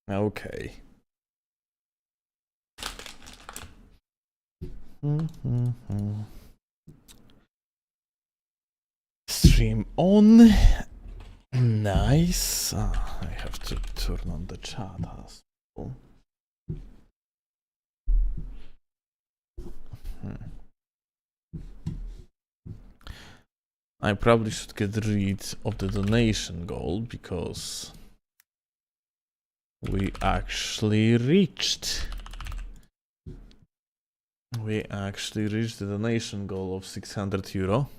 Okay. Stream on. Nice. I have to turn on the chat as well. I probably should get rid of the donation goal because we actually reached the donation goal of 600 euro.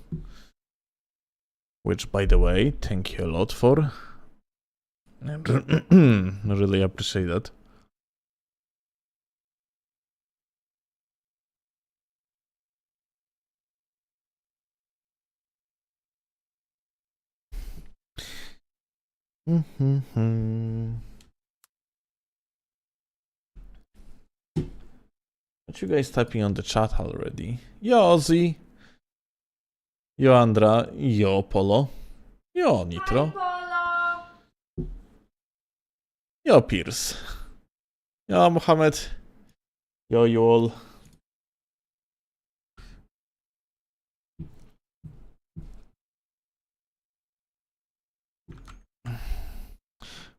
Which, by the way, thank you a lot for. Really appreciate that. What you guys typing on the chat already? Yo, Ozzy. Yo, Andra. Yo, Polo. Yo, Nitro. Hi, Polo. Yo, Pierce. Yo, Mohammed. Yo, Yol.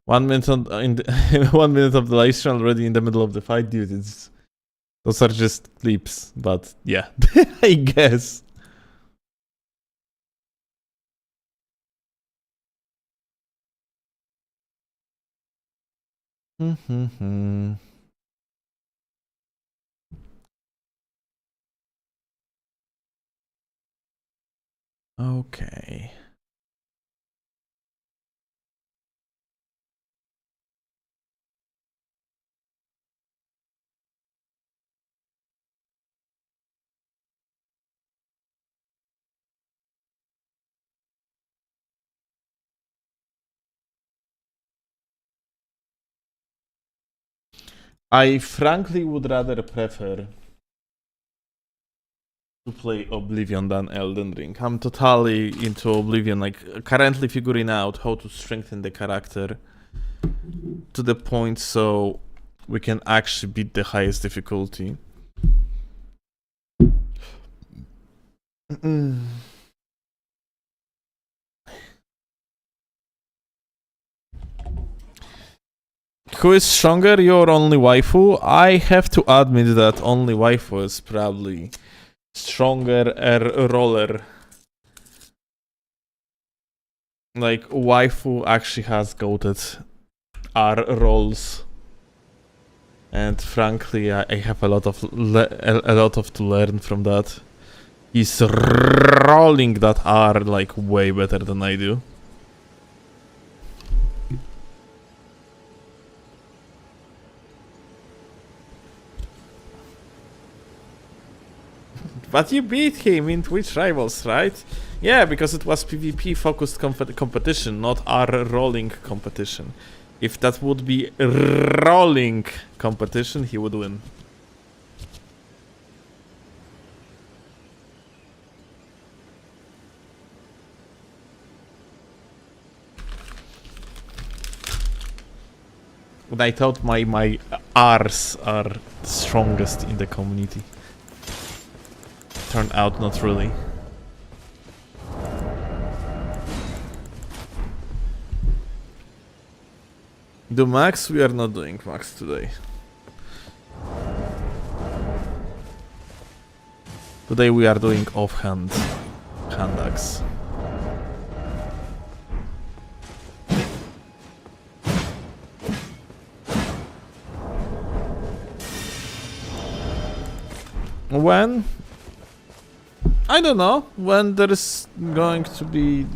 One minute of the live stream already in the middle of the fight, dude. Those are just clips, but yeah, I guess. Okay. I frankly would rather prefer to play Oblivion than Elden Ring. I'm totally into Oblivion, like currently figuring out how to strengthen the character to the point so we can actually beat the highest difficulty. Who is stronger, your only waifu? I have to admit that only waifu is probably stronger roller. Like, waifu actually has goated R rolls. And frankly, I have a lot of to learn from that. He's rolling that R like way better than I do. But you beat him in Twitch Rivals, right? Yeah, because it was PvP focused competition, not R rolling competition. If that would be rolling competition, he would win. But I thought my R's are strongest in the community. Turned out not really. Do max? We are not doing max today. Today we are doing offhand hand axe. When? I don't know. When there is going to be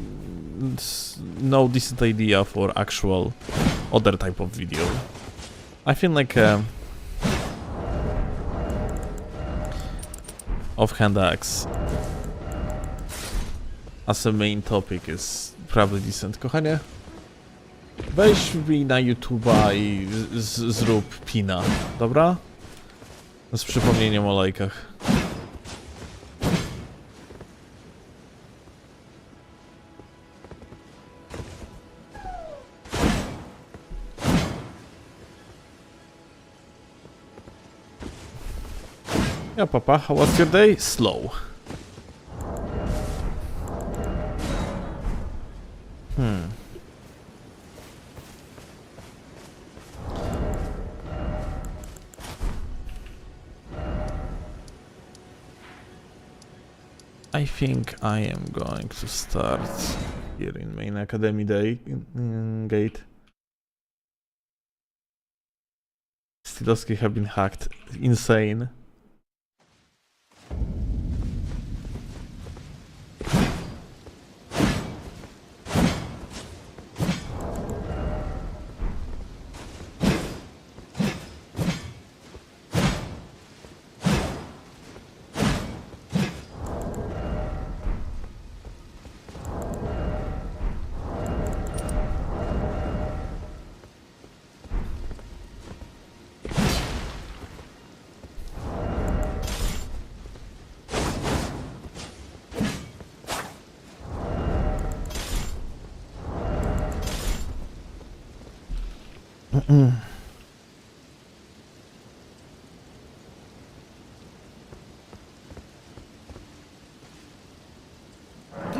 no decent idea for actual other type of video. I feel like offhand axe as a main topic is probably decent. Kochanie, weź wbij na YouTube'a i zrób pina, dobra? Z przypomnieniem o lajkach. Yeah, Papa, how was your day? Slow. I think I am going to start here in main academy day gate. Steelovsky have been hacked. Insane.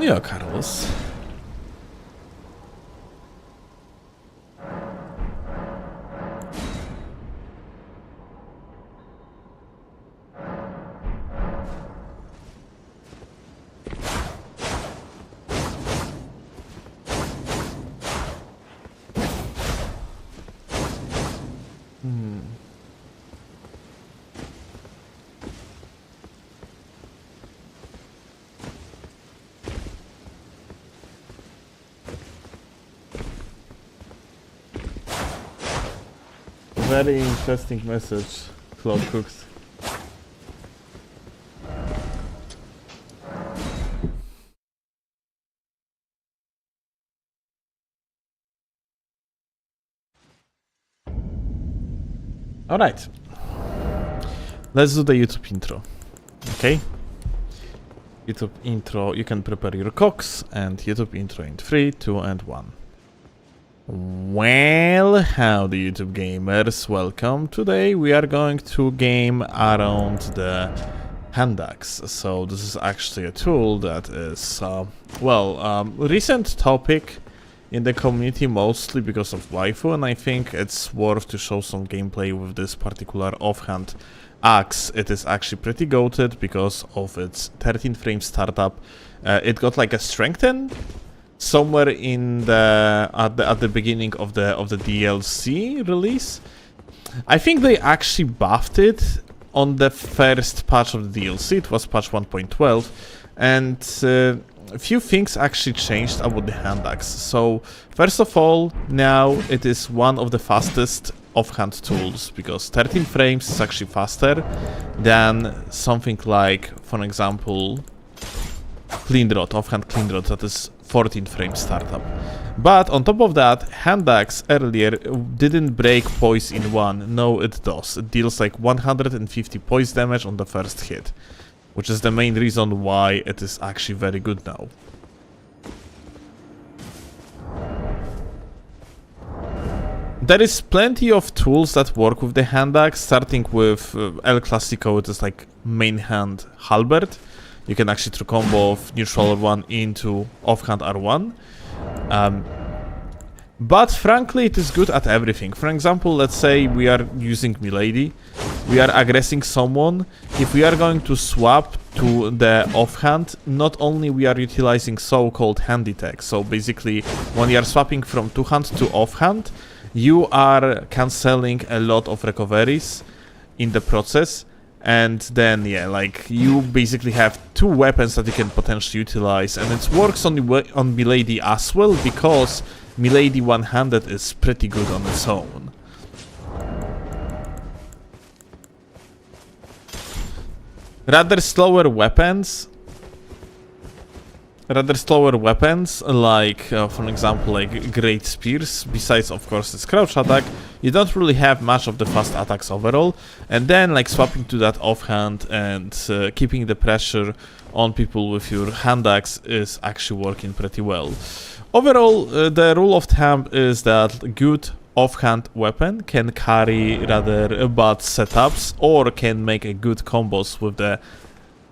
Ja, Carlos. Very interesting message, Cloud Cooks. Alright. Let's do the YouTube intro. Okay? YouTube intro, you can prepare your cocks, and YouTube intro in 3, 2, and 1. Well, howdy YouTube gamers, welcome. Today we are going to game around the hand axe. So this is actually a tool that is, recent topic in the community, mostly because of waifu, and I think it's worth to show some gameplay with this particular offhand axe. It is actually pretty goated because of its 13 frame startup. It got like a strengthen somewhere in the at the beginning of the DLC release. I think they actually buffed it on the first patch of the DLC. It was patch 1.12, and a few things actually changed about the hand axe. So first of all, now it is one of the fastest offhand tools, because 13 frames is actually faster than something like, for example, clean rod, offhand clean rod, that is 14 frame startup. But on top of that, hand axe earlier didn't break poise in one. No, it does. It deals like 150 poise damage on the first hit, which is the main reason why it is actually very good now. There is plenty of tools that work with the hand axe, starting with El Clasico. It is like main hand halberd. You can actually throw combo of neutral R1 into offhand R1. But frankly, it is good at everything. For example, let's say we are using Milady. We are aggressing someone. If we are going to swap to the offhand, not only we are utilizing so-called handy tech. So basically, when you are swapping from two-hand to offhand, you are cancelling a lot of recoveries in the process. And then, yeah, like, you basically have two weapons that you can potentially utilize, and it works on Milady as well, because Milady one-handed is pretty good on its own. Rather slower weapons, like, for example, like Great Spears, besides, of course, its crouch attack, you don't really have much of the fast attacks overall, and then, like, swapping to that offhand and keeping the pressure on people with your hand axe is actually working pretty well. Overall, the rule of thumb is that good offhand weapon can carry rather bad setups or can make a good combos with the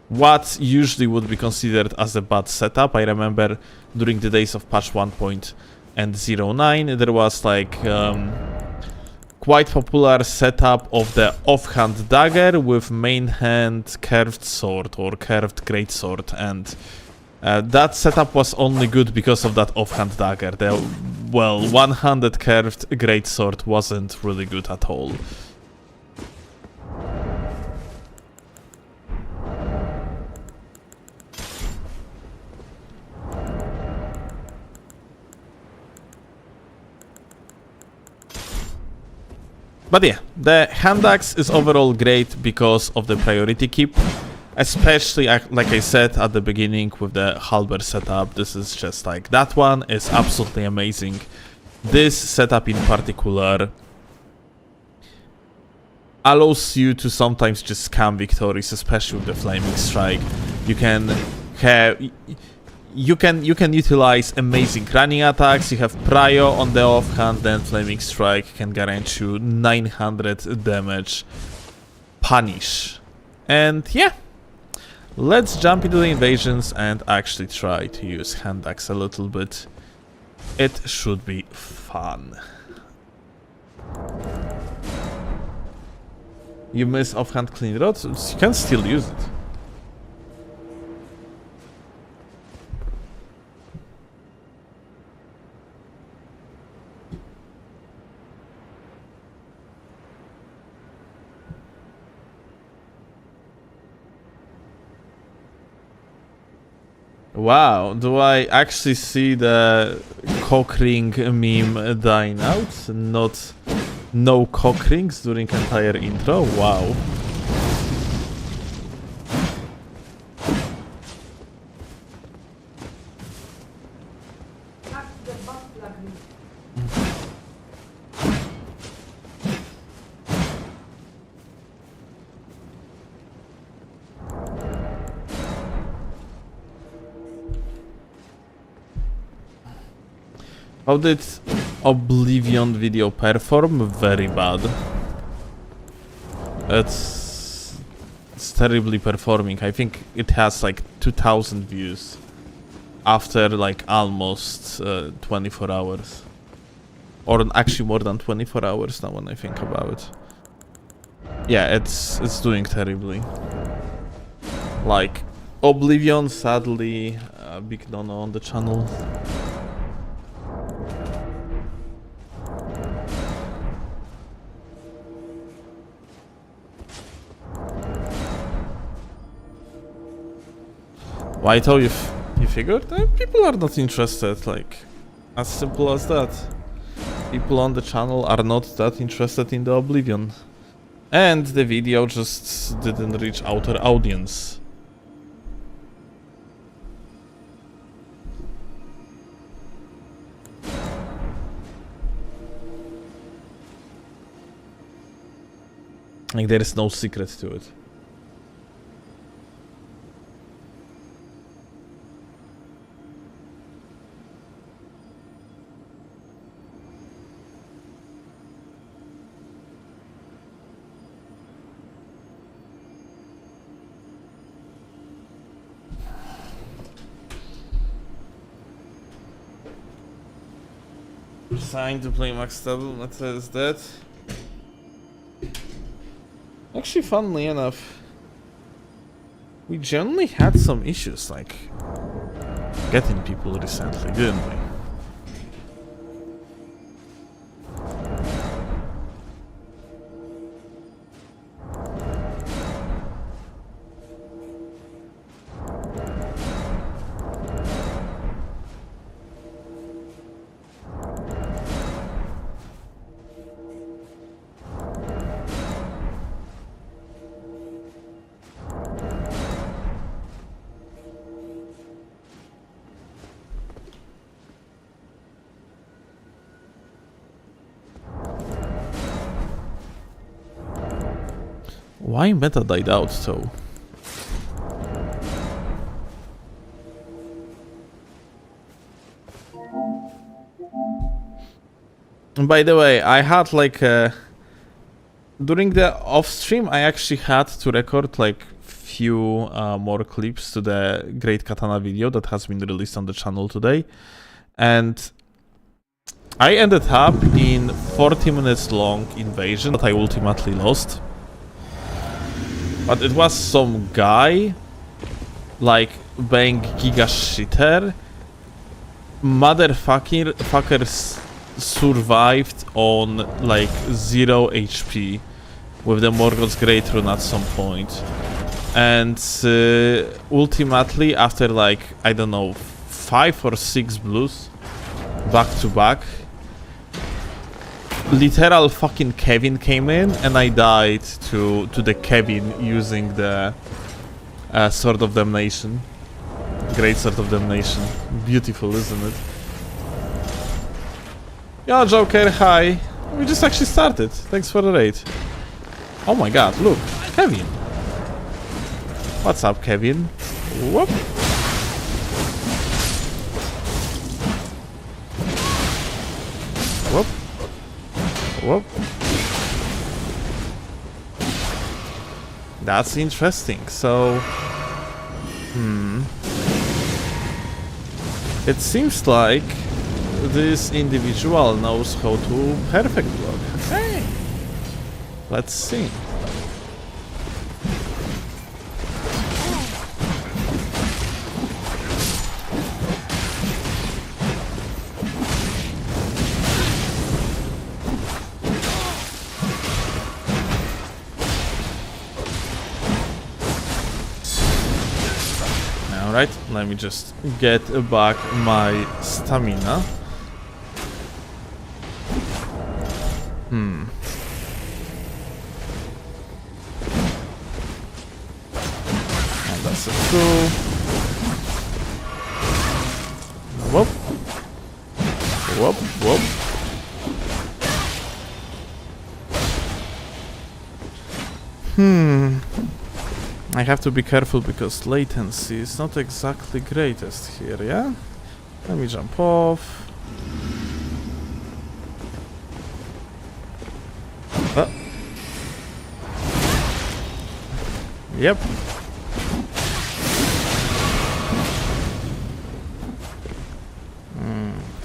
what usually would be considered as a bad setup. I remember during the days of patch 1.09 there was like quite popular setup of the offhand dagger with main hand curved sword or curved greatsword, and that setup was only good because of that offhand dagger. The one-handed curved greatsword wasn't really good at all. But yeah, the hand axe is overall great because of the priority keep. Especially, like I said at the beginning with the halberd setup, this is just like, that one is absolutely amazing. This setup in particular allows you to sometimes just scam victories, especially with the flaming strike. You can have... You can utilize amazing running attacks. You have Prio on the offhand, then Flaming Strike can guarantee you 900 damage punish. And yeah, let's jump into the invasions and actually try to use hand axe a little bit. It should be fun. You miss offhand clean rods? You can still use it. Wow, do I actually see the cock ring meme dying out? Not no cock rings during entire intro? Wow. How did Oblivion video perform? Very bad. It's terribly performing. I think it has like 2,000 views after like almost 24 hours. Or actually more than 24 hours now when I think about it. Yeah, it's doing terribly. Like, Oblivion, sadly, a big no-no on the channel. Why told you figured? People are not interested, like, as simple as that. People on the channel are not that interested in the Oblivion. And the video just didn't reach outer audience. Like, there is no secret to it. Trying to play max double, what is that? Actually, funnily enough, we generally had some issues, like, getting people recently, didn't we? Why meta died out though? By the way, I had like during the off stream, I actually had to record like few more clips to the Great Katana video that has been released on the channel today, and I ended up in 40 minutes long invasion that I ultimately lost. But it was some guy like being giga shitter. Motherfuckers survived on like 0 HP with the Morgoth's Great Rune at some point. And ultimately, after like, I don't know, 5 or 6 blues back to back, literal fucking Kevin came in and I died to the Kevin using the Sword of Damnation. Great Sword of Damnation. Beautiful, isn't it? Yo, Joker, hi. We just actually started. Thanks for the raid. Oh my god, look. Kevin. What's up, Kevin? Whoop. Whoop. Whoop. That's interesting. So... It seems like this individual knows how to perfect block. Hey! Let's see. Alright, let me just get back my stamina. And that's a 2. Whoop. Whoop, whoop. I have to be careful because latency is not exactly greatest here, yeah? Let me jump off. Yep.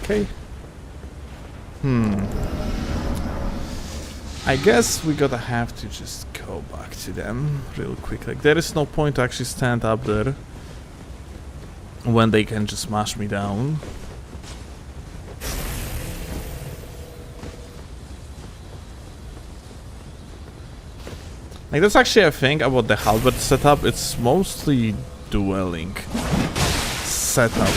Okay. I guess we gotta have to just go back to them real quick. Like, there is no point to actually stand up there when they can just smash me down. Like, that's actually a thing about the halberd setup. It's mostly dueling setup.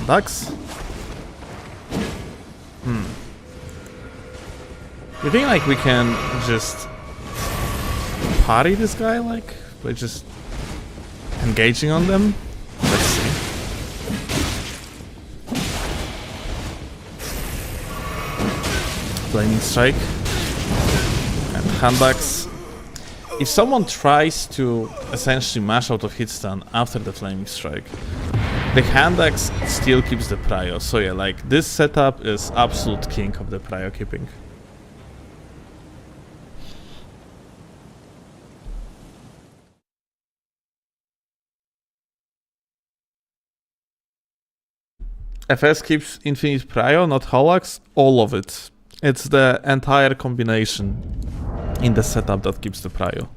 Ducks. You think like we can just parry this guy like by just engaging on them? Let's see. Flaming Strike and handbacks. If someone tries to essentially mash out of hit stun after the Flaming Strike, the hand axe still keeps the prio, so yeah, like, this setup is absolute king of the prio keeping. FS keeps infinite prio, not holax, all of it. It's the entire combination in the setup that keeps the prio.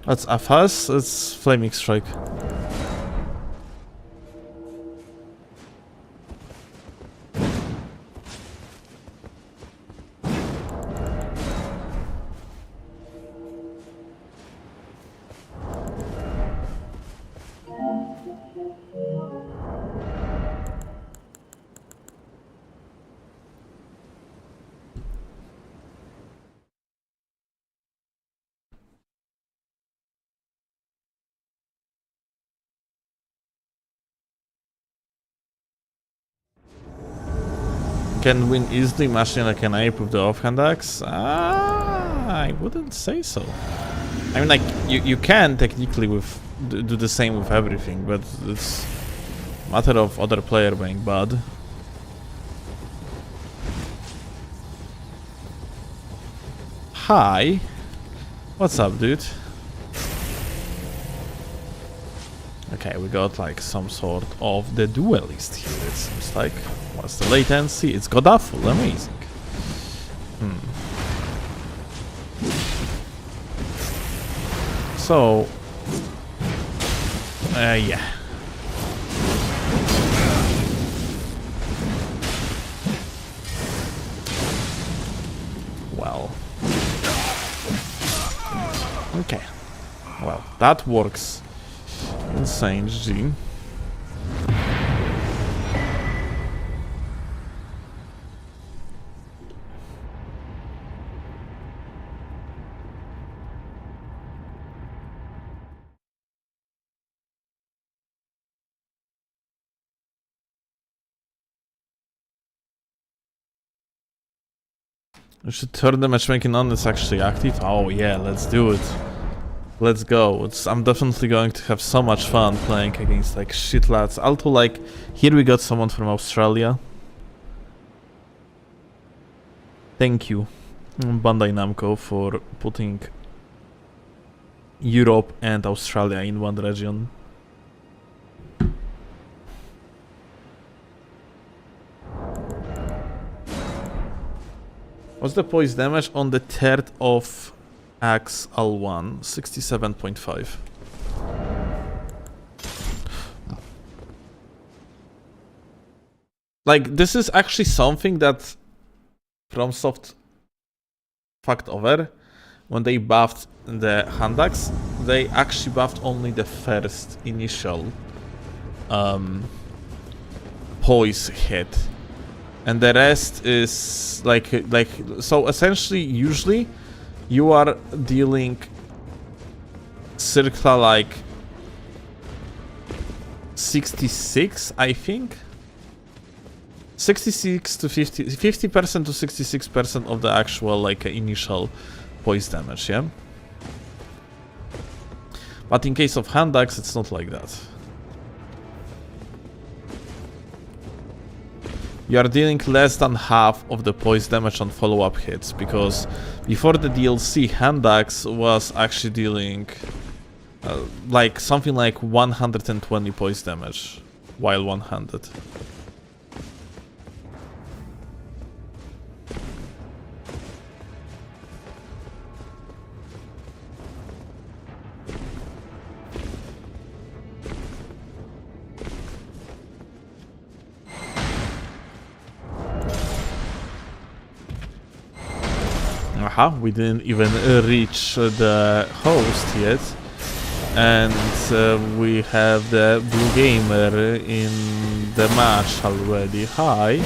That's Afas, it's Flaming Strike. Can win easily mashing like an ape with the offhand axe? I wouldn't say so. I mean, like, you can technically do the same with everything, but it's a matter of other player being bad. Hi. What's up, dude? Okay, we got like some sort of the duelist here, it seems like. What's the latency? It's godawful, amazing. So, yeah. Well. Okay. Well, that works. Insane, G. We should turn the matchmaking on, it's actually active. Oh yeah, let's do it. Let's go. I'm definitely going to have so much fun playing against like shit lads. Also, like, here we got someone from Australia. Thank you, Bandai Namco, for putting Europe and Australia in one region. What's the poise damage on the third of Axe L1? 67.5. Like, this is actually something that FromSoft fucked over. When they buffed the hand axe, they actually buffed only the first initial poise hit. And the rest is like so essentially usually you are dealing circa like 66, I think. 66 to 50% to 66% of the actual like initial poise damage, yeah? But in case of hand axe, it's not like that. You are dealing less than half of the poise damage on follow-up hits, because before the DLC, hand axe was actually dealing like something like 120 poise damage while one-handed. Aha, we didn't even reach the host yet, and we have the blue gamer in the match already. Hi.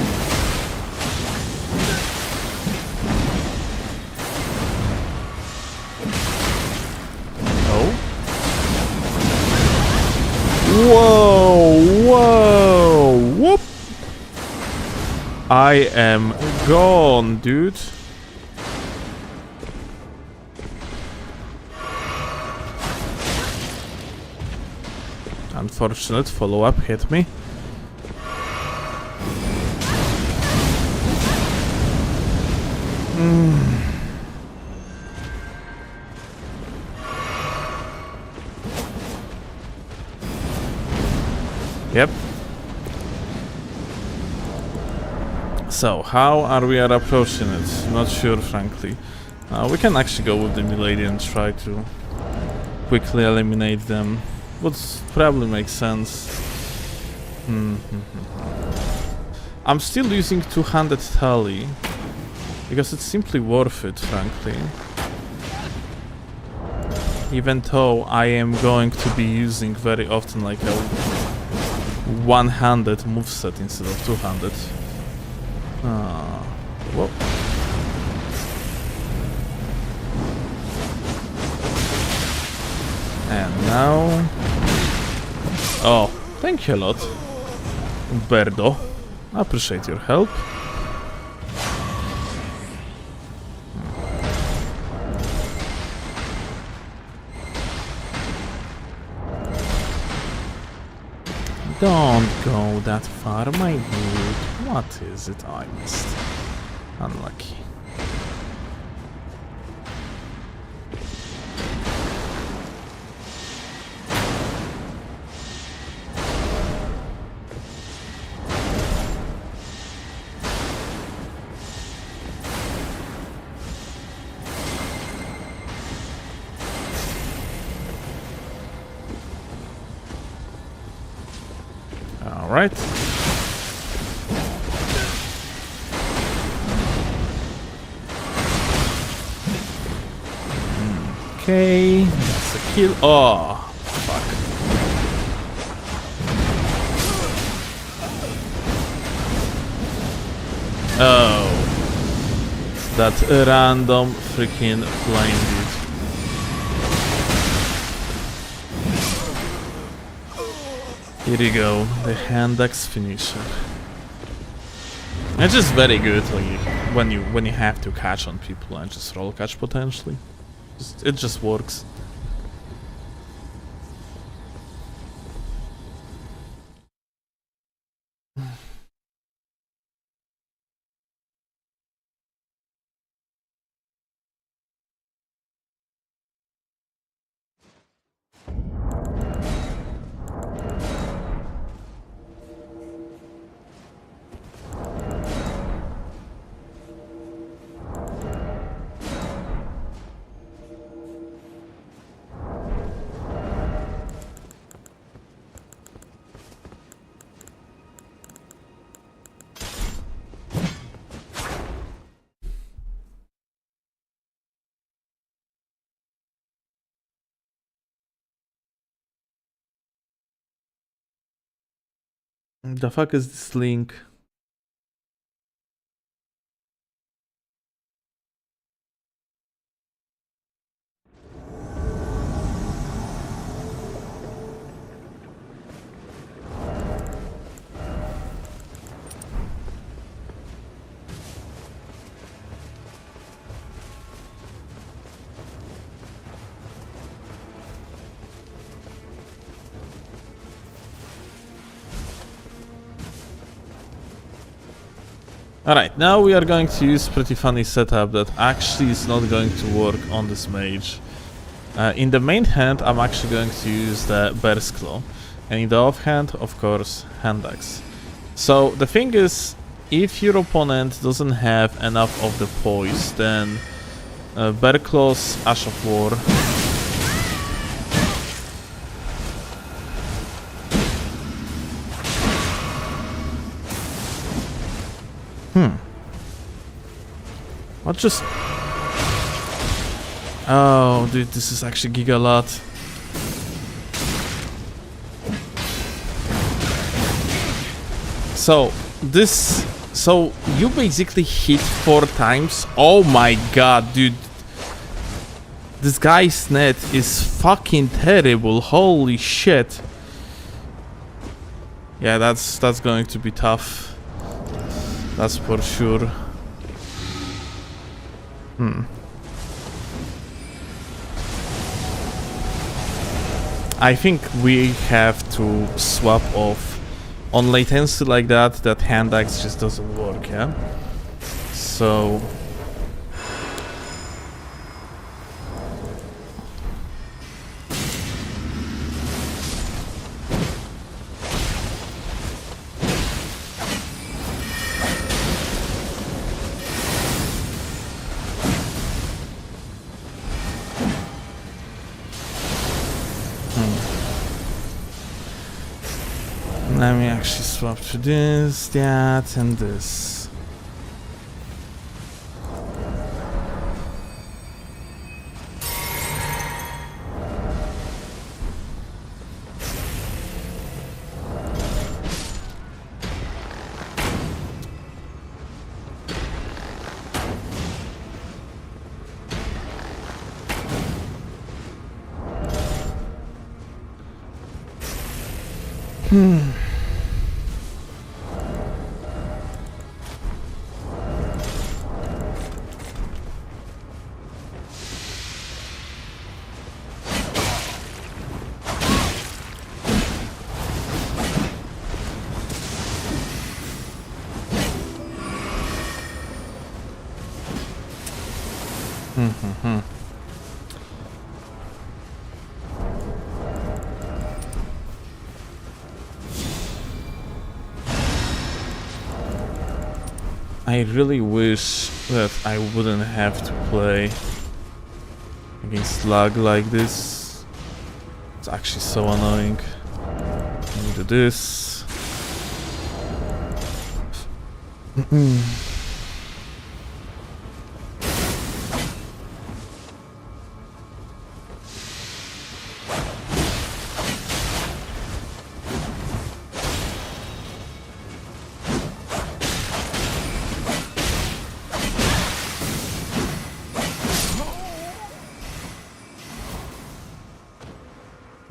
Oh. Whoa, whoa, whoop. I am gone, dude. Unfortunate follow-up hit me. Yep. So, how are we approaching it? Not sure, frankly. We can actually go with the Milady and try to quickly eliminate them. Would probably make sense. I'm still using two-handed tally because it's simply worth it, frankly. Even though I am going to be using very often like a one-handed moveset instead of two-handed. Whoa. And now... Oh, thank you a lot, Berdo. I appreciate your help. Don't go that far, my dude. What is it I missed? Unlucky. Alright. Okay, that's a kill. Oh, fuck. Oh. That random freaking flame dude. Here you go, the hand axe finisher. It's just very good when you have to catch on people and just roll catch potentially. It just works. The fuck is this link? Alright, now we are going to use pretty funny setup that actually is not going to work on this mage. In the main hand, I'm actually going to use the Bear's Claw, and in the offhand, of course, hand axe. So the thing is, if your opponent doesn't have enough of the poise, then Bear Claw's Ash of War What just... Oh, dude, this is actually giga lot. So, this... So, you basically hit 4 times. Oh my god, dude. This guy's net is fucking terrible. Holy shit. Yeah, that's going to be tough. That's for sure. I think we have to swap off on latency like that. That hand axe just doesn't work, yeah? So... Let me actually swap to this, that, and this. I really wish that I wouldn't have to play against lag like this. It's actually so annoying. Let me do this.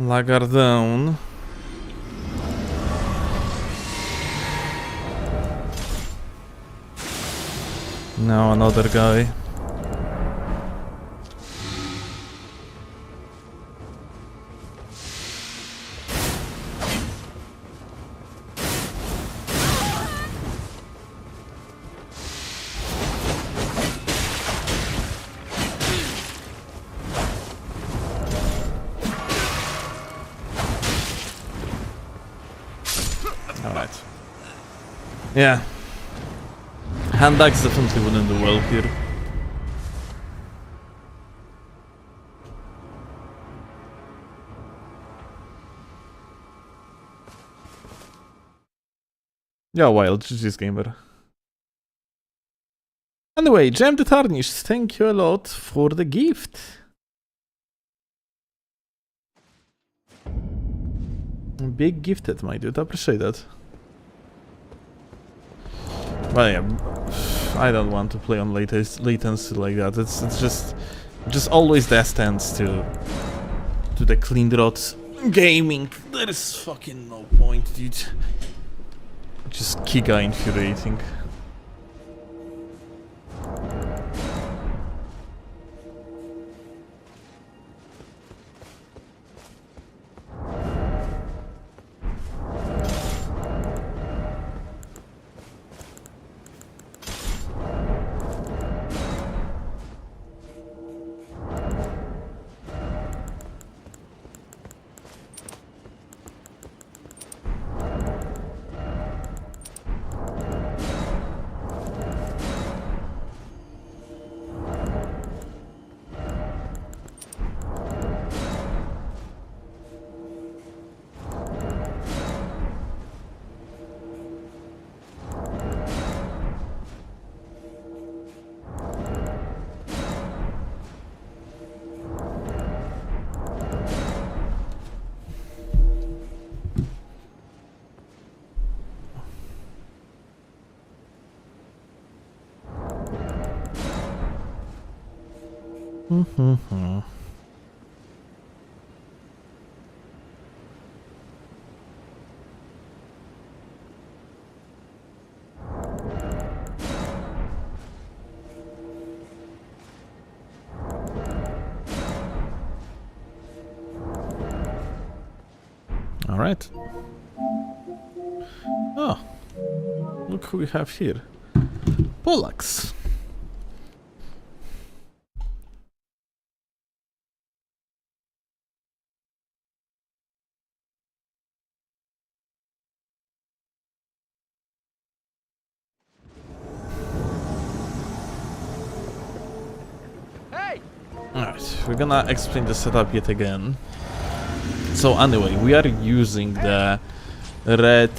Lagardão. Now another guy. Alright. Yeah. Hand axe definitely wouldn't do well here. Yeah, wild, GG's gamer. Anyway, Gem the Tarnished, thank you a lot for the gift. Big gifted, my dude, I appreciate that. But yeah, I don't want to play on latency like that. It's just always destined to the clean rot gaming. There is fucking no point, dude. Just giga infuriating. All right. Oh, look who we have here. Pollux. Alright, we're gonna explain the setup yet again. So anyway, we are using the red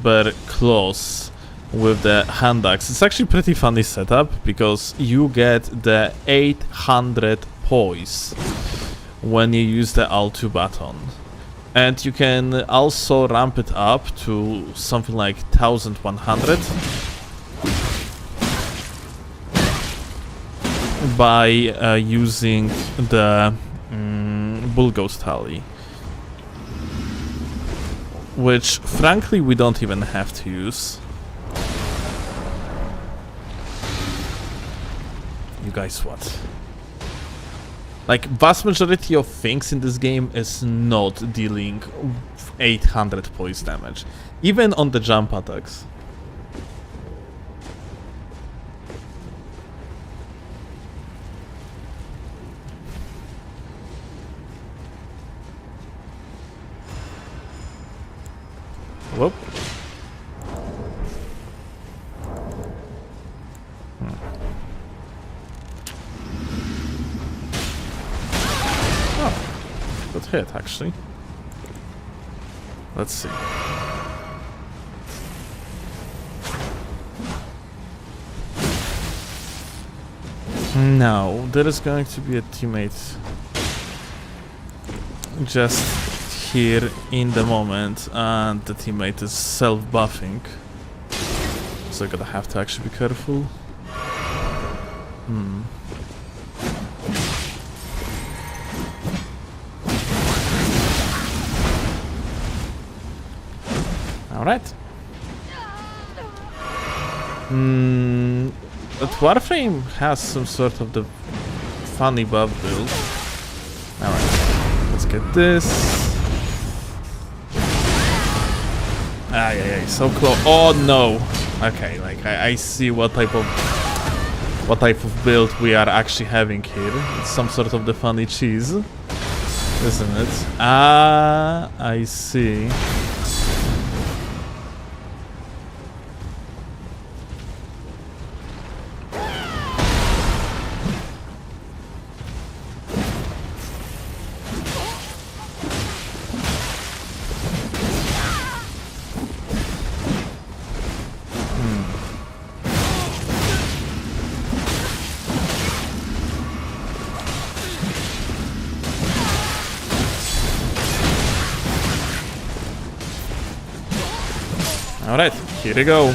bear claws with the hand axe. It's actually pretty funny setup because you get the 800 poise when you use the L2 baton. And you can also ramp it up to something like 1100 by using the Bull Ghost Tally, which frankly we don't even have to use. You guys what? Like, vast majority of things in this game is not dealing 800 poise damage, even on the jump attacks. Whoop. Oh, good hit actually. Let's see. Now, there is going to be a teammate just here in the moment, and the teammate is self-buffing. So I'm gonna have to actually be careful. Alright. But Warframe has some sort of the funny buff build. Alright, let's get this. Yeah, so close. Oh no! Okay, like I see what type of build we are actually having here. It's some sort of the funny cheese, isn't it? Ah, I see. Alright, here we go.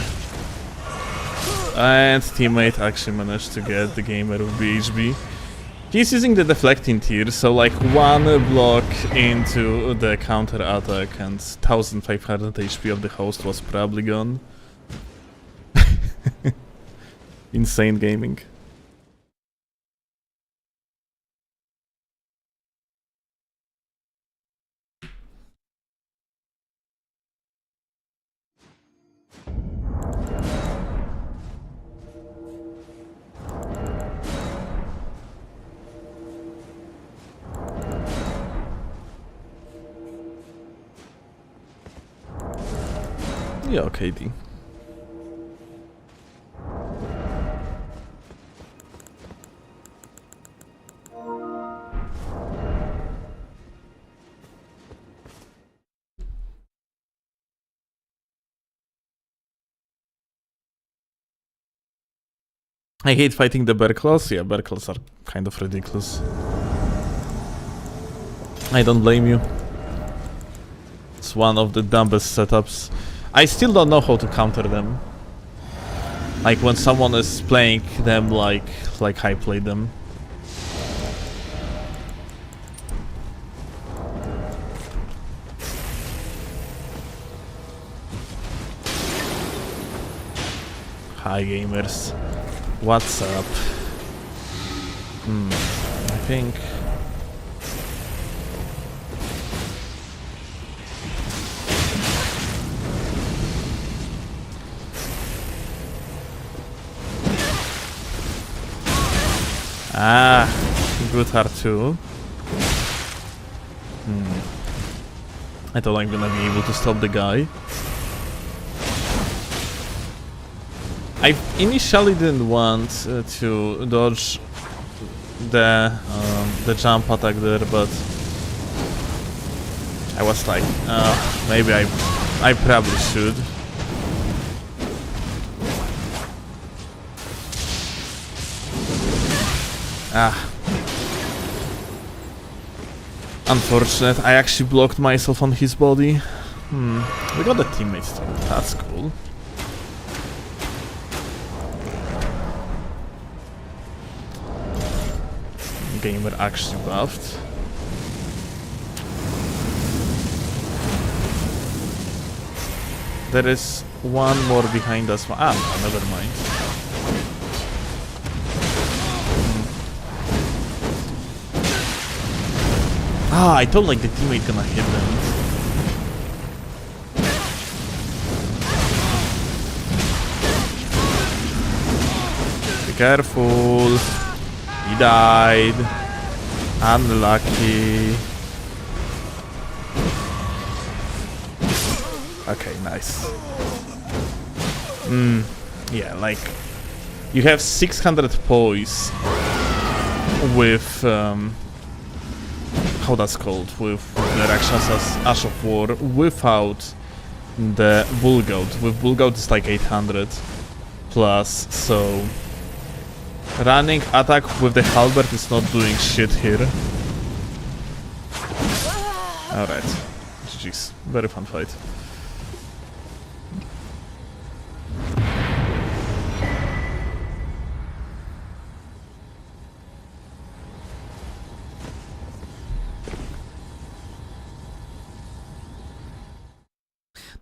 And teammate actually managed to get the gamer with BHB. He's using the deflecting tier, so like one block into the counter attack and 1500 HP of the host was probably gone. Insane gaming. Yeah, KD. I hate fighting the bear claws. Yeah, bear claws are kind of ridiculous. I don't blame you. It's one of the dumbest setups. I still don't know how to counter them. Like when someone is playing them like I play them. Hi gamers. What's up? I think good R2. I thought I'm gonna be able to stop the guy. I initially didn't want to dodge the jump attack there, but I was like, maybe I probably should. Ah. Unfortunate, I actually blocked myself on his body. We got a teammate too, that's cool. Gamer actually buffed. There is one more behind us. Ah, no, never mind. Ah, I thought like the teammate gonna hit them. Be careful. He died. Unlucky. Okay, nice. Yeah, like you have 600 poise with how that's called, with the Rakshasa's Ash of War without the Bull Goat. With Bull Goat it's like 800 plus, so running attack with the halberd is not doing shit here. Alright, GG's, very fun fight.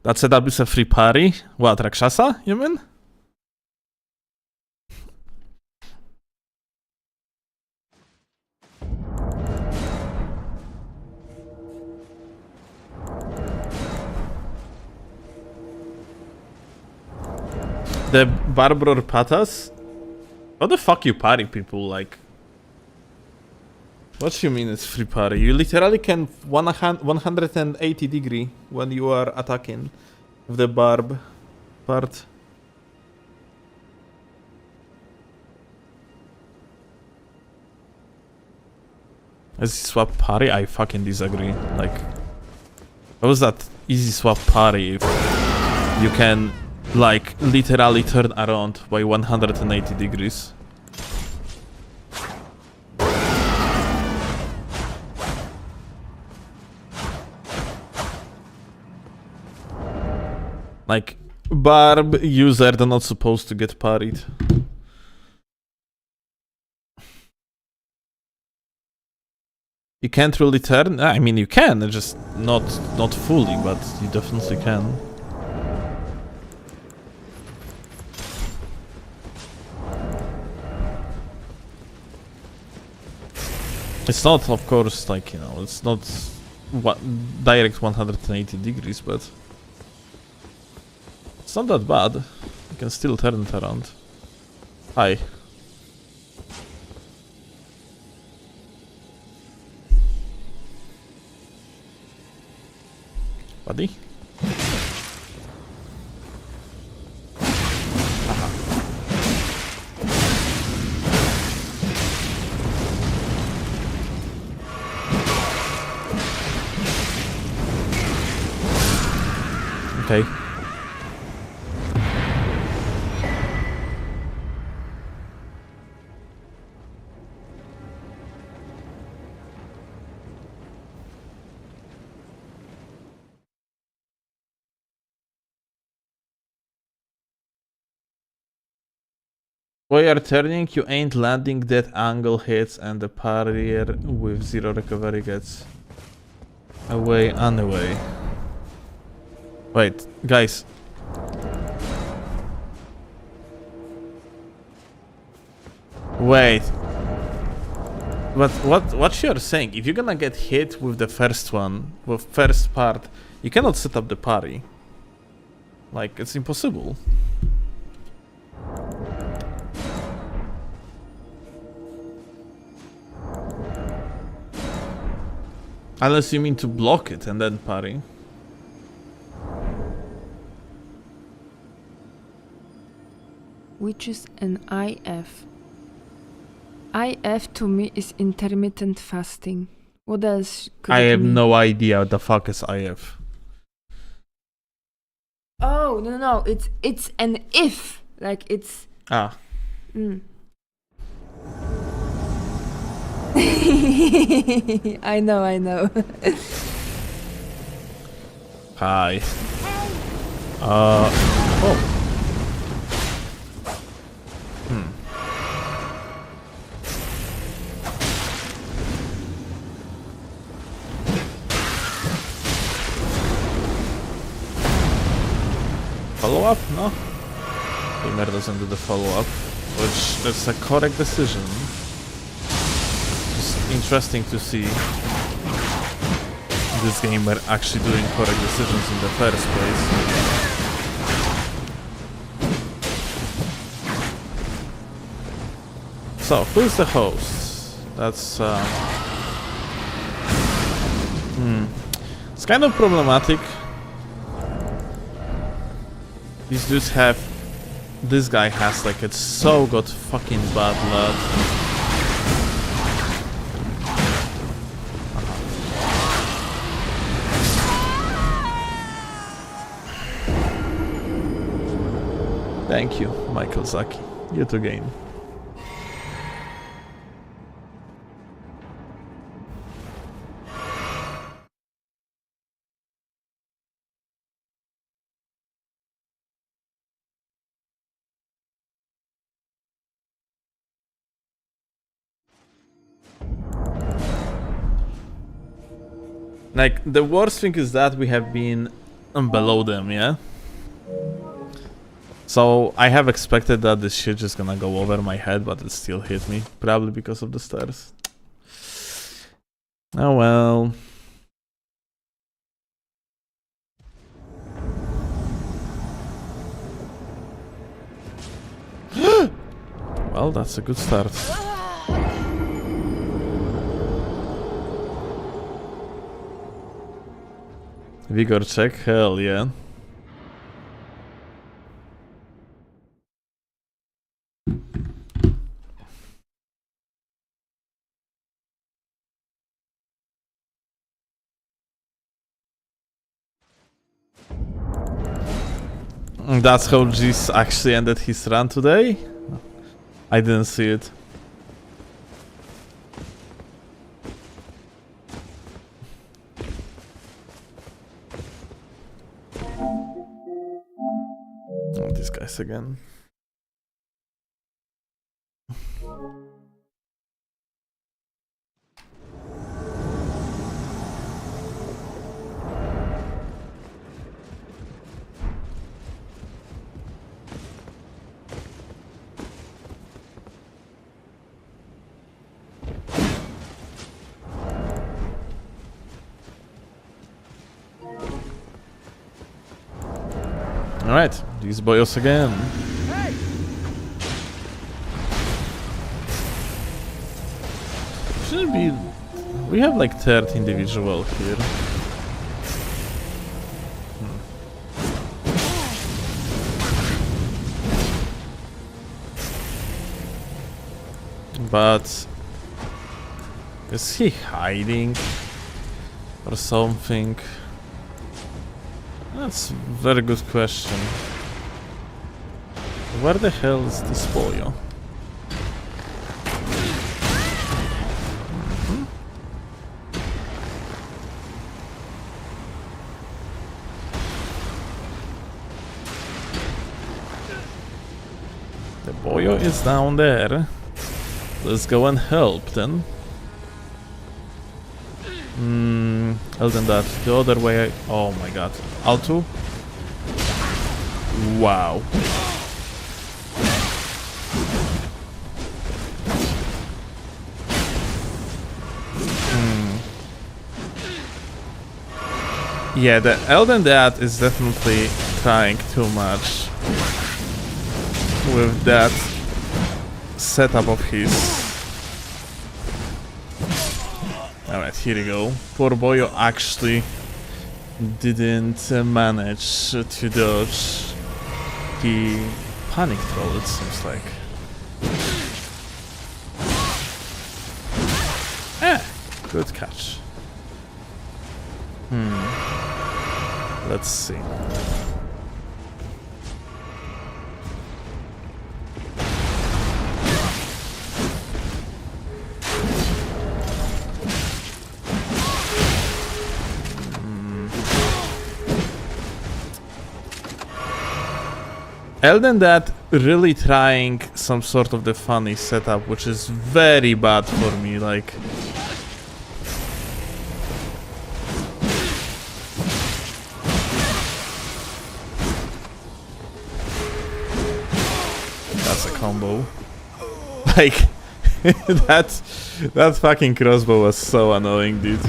That setup is a free parry. What, Rakshasa, you mean? The Barbar Patas? How the fuck you parry people, like? What do you mean it's free parry? You literally can 180 degree when you are attacking with the barb part. Easy swap parry? I fucking disagree. Like, how is that easy swap parry if you can, like, literally turn around by 180 degrees? Like, barb user, they're not supposed to get parried. You can't really turn? I mean, you can, just not fully, but you definitely can. It's not, of course, like, you know, it's not direct 180 degrees, but it's not that bad. You can still turn it around. Hi. Buddy? Okay. While you're turning, you ain't landing that angle hits and the parrier with 0 recovery gets away anyway. Wait, guys. Wait. What you're saying? If you're gonna get hit with the first one, with first part, you cannot set up the parry. Like, it's impossible. Unless you mean to block it and then parry. Which is an IF. IF to me is intermittent fasting. What else could I it have mean? no idea what the fuck is IF. No. It's an if. Like it's. Ah. I know. Hi. Oh. Follow up? No. Gamer doesn't do the follow up, which is a correct decision. It's interesting to see this gamer actually doing correct decisions in the first place. So, who's the host? That's it's kind of problematic. These dudes have... This guy has like, it's so got fucking bad luck. Thank you, Michael Zaki. You too, game. Like, the worst thing is that we have been below them, yeah? So, I have expected that this shit is gonna go over my head, but it still hit me. Probably because of the stairs. Oh well. Well, that's a good start. Vigor check? Hell yeah. That's how G's actually ended his run today? I didn't see it. Oh, these guys again. Alright, these boyos again. Hey! Shouldn't be... We have like 30 individual here. But... Is he hiding? Or something? That's a very good question. Where the hell is this boyo? The boyo is down there. Let's go and help then. Elden that the other way. Oh my god. Altu? Wow. Yeah, the Elden Dad is definitely trying too much with that setup of his. Alright, here we go. Poor boyo actually didn't manage to dodge the panic troll, it seems like. Good catch. Let's see. Elden that really trying some sort of the funny setup, which is very bad for me, like... That's a combo. Like, that fucking crossbow was so annoying, dude.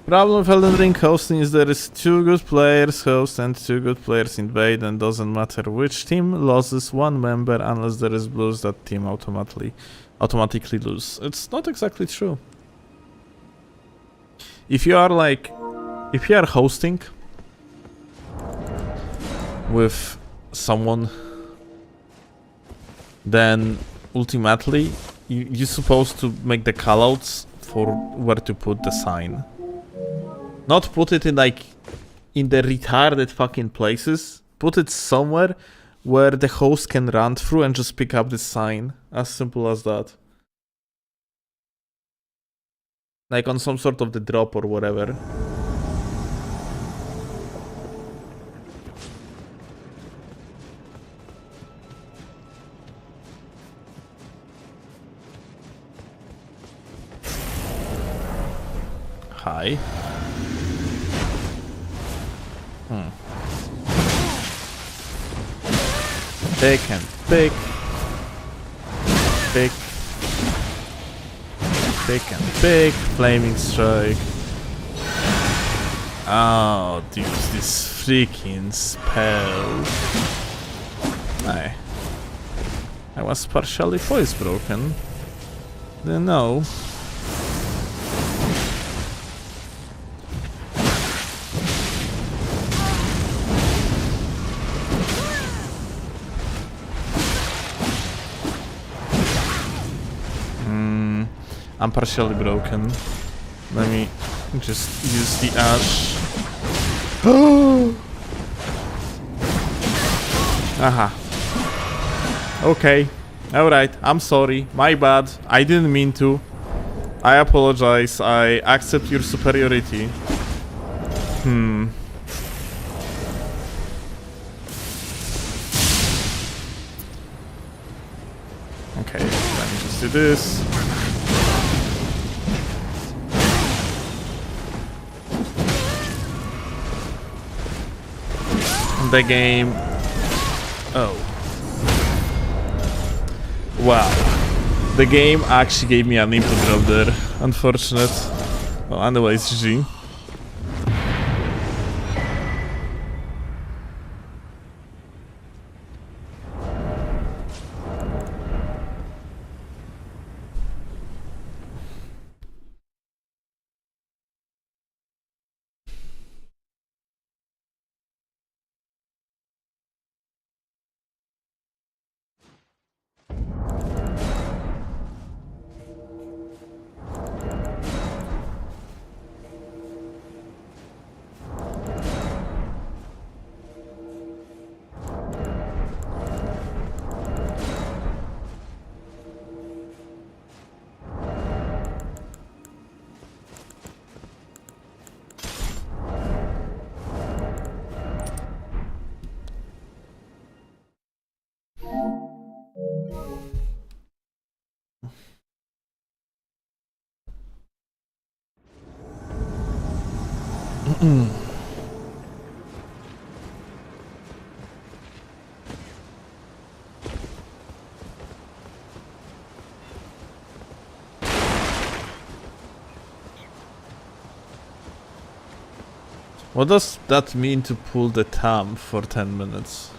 Problem with Elden Ring hosting is there is 2 good players host and 2 good players invade, and doesn't matter which team loses 1 member unless there is blues, that team automatically lose. It's not exactly true. If you are hosting with someone, then ultimately you're supposed to make the callouts for where to put the sign. Not put it in in the retarded fucking places. Put it somewhere where the host can run through and just pick up the sign. As simple as that. Like on some sort of the drop or whatever. Hi. Pick and pick. Pick. Pick and pick. Flaming strike. Oh, dude, this freaking spell. I was partially voice broken. Didn't know. I'm partially broken. Let me just use the ash. Aha. Okay. Alright. I'm sorry. My bad. I didn't mean to. I apologize. I accept your superiority. Okay. Let me just do this. The game. Oh. Wow. The game actually gave me an input drop there. Unfortunate. Well, anyways, GG. What does that mean to pull the thumb for 10 minutes?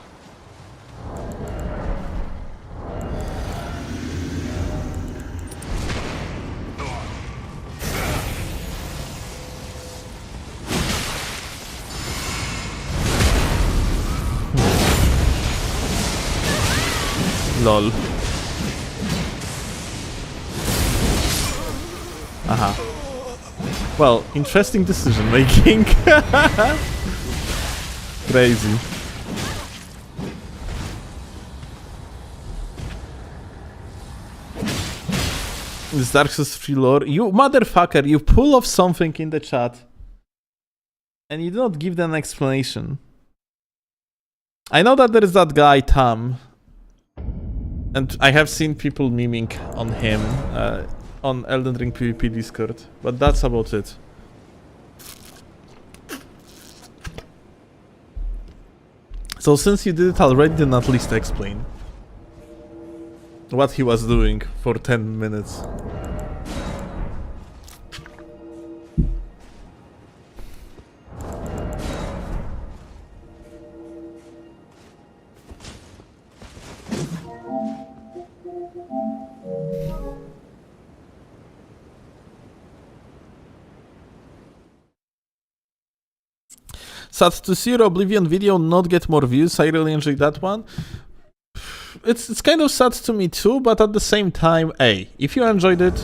Lol. Well, interesting decision making. Crazy. This Dark Souls 3 lore. You motherfucker, you pull off something in the chat. And you do not give them an explanation. I know that there is that guy, Tam. And I have seen people memeing on him on Elden Ring PvP Discord. But that's about it. So since you did it already, then at least explain what he was doing for 10 minutes. Sad to see your Oblivion video not get more views. I really enjoyed that one. It's kind of sad to me too, but at the same time, hey, if you enjoyed it,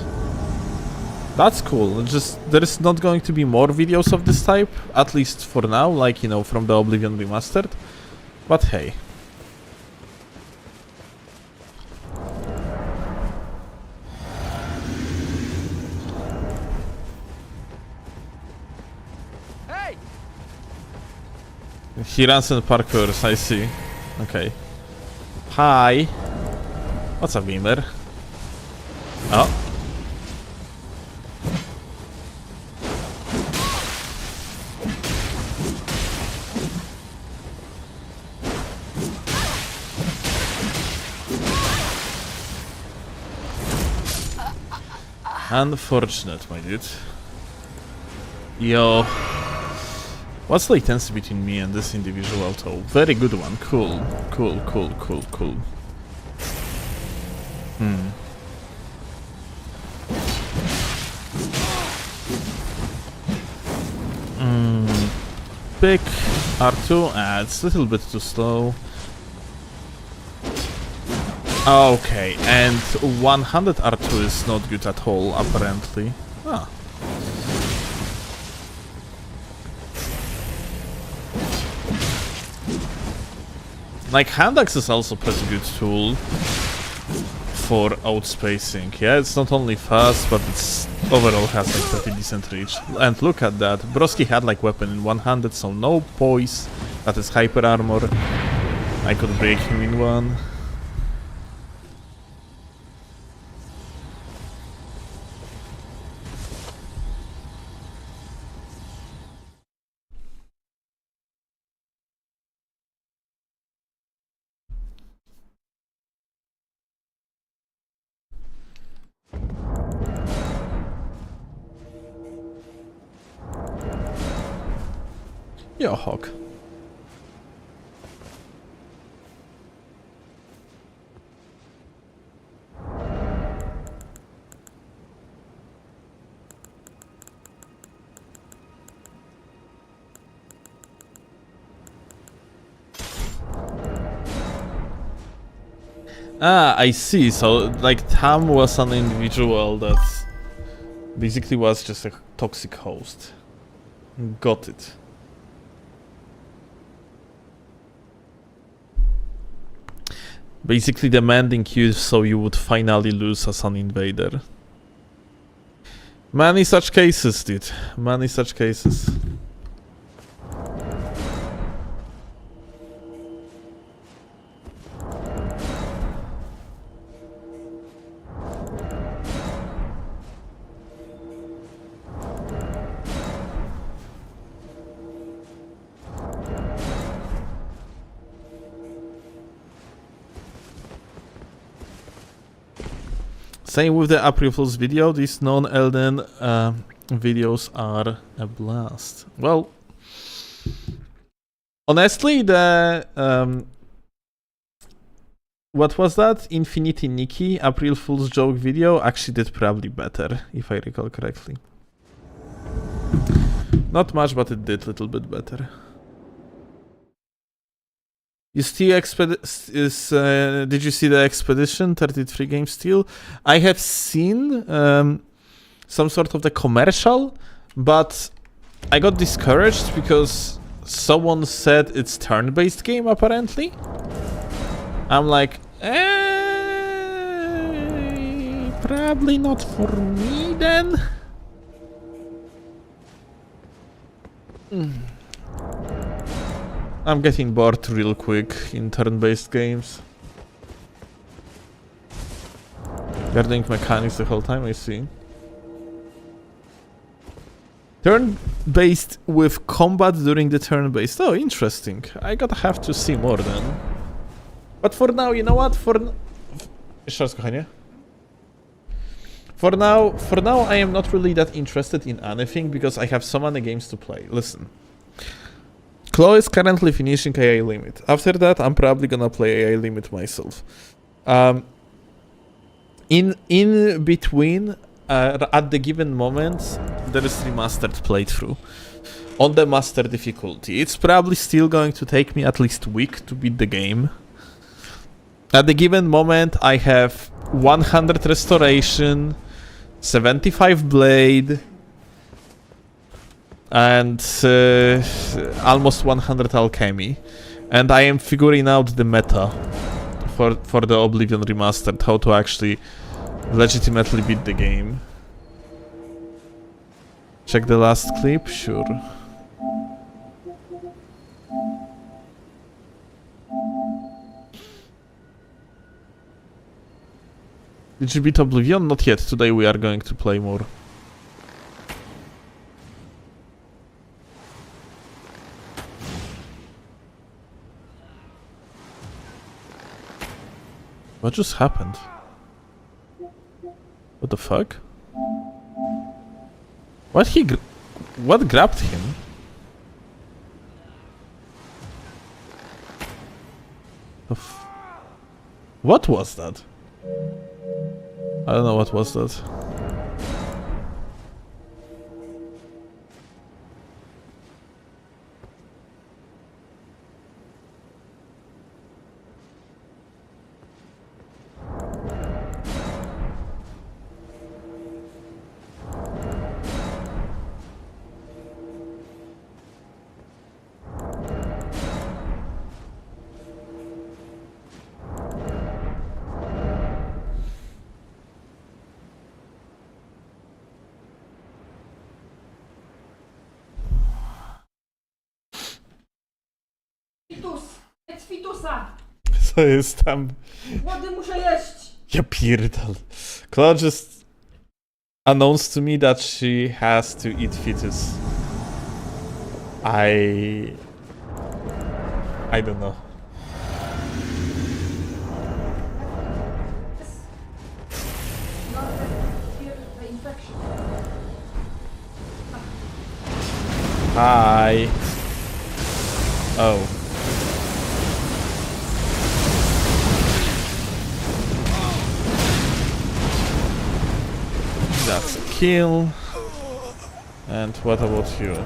that's cool. Just there is not going to be more videos of this type, at least for now, like, you know, from the Oblivion Remastered. But hey. Hey! He runs in parkours, I see. Okay. Hi. What's up, Beamer? Oh. Unfortunate, my dude. Yo. What's latency between me and this individual though? Very good one. Cool. Cool, cool, cool, cool. Pick R2. It's a little bit too slow. Okay, and 100 R2 is not good at all, apparently. Ah. Like, hand axe is also a pretty good tool for outspacing. Yeah, it's not only fast, but it's overall has like pretty decent reach. And look at that, Broski had like weapon in one-handed, so no poise. That is hyper armor. I could break him in one. Yo, Hawk. Ah, I see. So, like, Tam was an individual that basically was just a toxic host. Got it. Basically demanding you so you would finally lose as an invader. Many such cases, dude. Many such cases. Same with the April Fool's video, these non-Elden videos are a blast. Well, honestly, the what was that? Infinity Nikki April Fool's joke video actually did probably better, if I recall correctly. Not much, but it did a little bit better. You still did you see the Expedition 33 game still? I have seen some sort of the commercial, But I got discouraged because someone said it's turn-based game apparently. I'm like, probably not for me then. I'm getting bored real quick in turn-based games. You're doing mechanics the whole time, I see. Turn-based with combat during the turn-based. Oh, interesting. I gotta have to see more then. But for now, you know what? Jeszcze raz, kochanie. For now, I am not really that interested in anything because I have so many games to play. Listen. Chloe is currently finishing AI Limit. After that, I'm probably gonna play AI Limit myself. In between, at the given moment, there is remastered playthrough on the master difficulty. It's probably still going to take me at least a week to beat the game. At the given moment, I have 100 restoration, 75 blade, and almost 100 alchemy. And I am figuring out the meta for the Oblivion remastered, how to actually legitimately beat the game. Check the last clip? Sure. Did you beat Oblivion? Not yet. Today we are going to play more. What just happened? What the fuck? What grabbed him? What was that? I don't know what was that. Fitus! Jedz fitusa! Co jest tam? Młody, muszę jeść! Ja pierdol. Claude just announced to me that she has to eat fetus. I don't know. No, the infection. Hi. Oh. That's a kill. And what about you?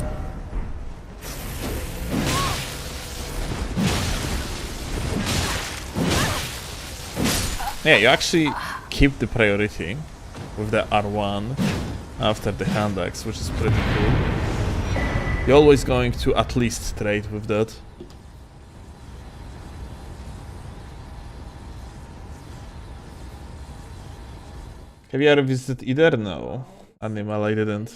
Yeah, you actually keep the priority with the R1 after the hand axe, which is pretty cool. You're always going to at least trade with that. Have you ever visited either? No. Animal, I didn't.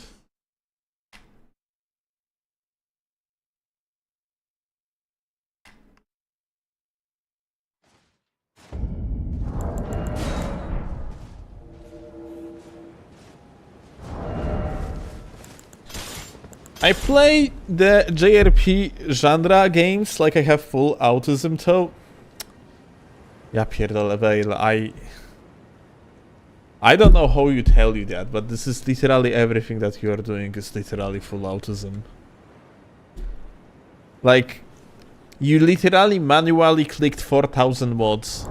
I play the JRP genre games like I have full autism though. Ja pierdolę, Vale, I don't know how you tell you that, but this is literally everything that you are doing is literally full autism. Like, you literally manually clicked 4,000 mods.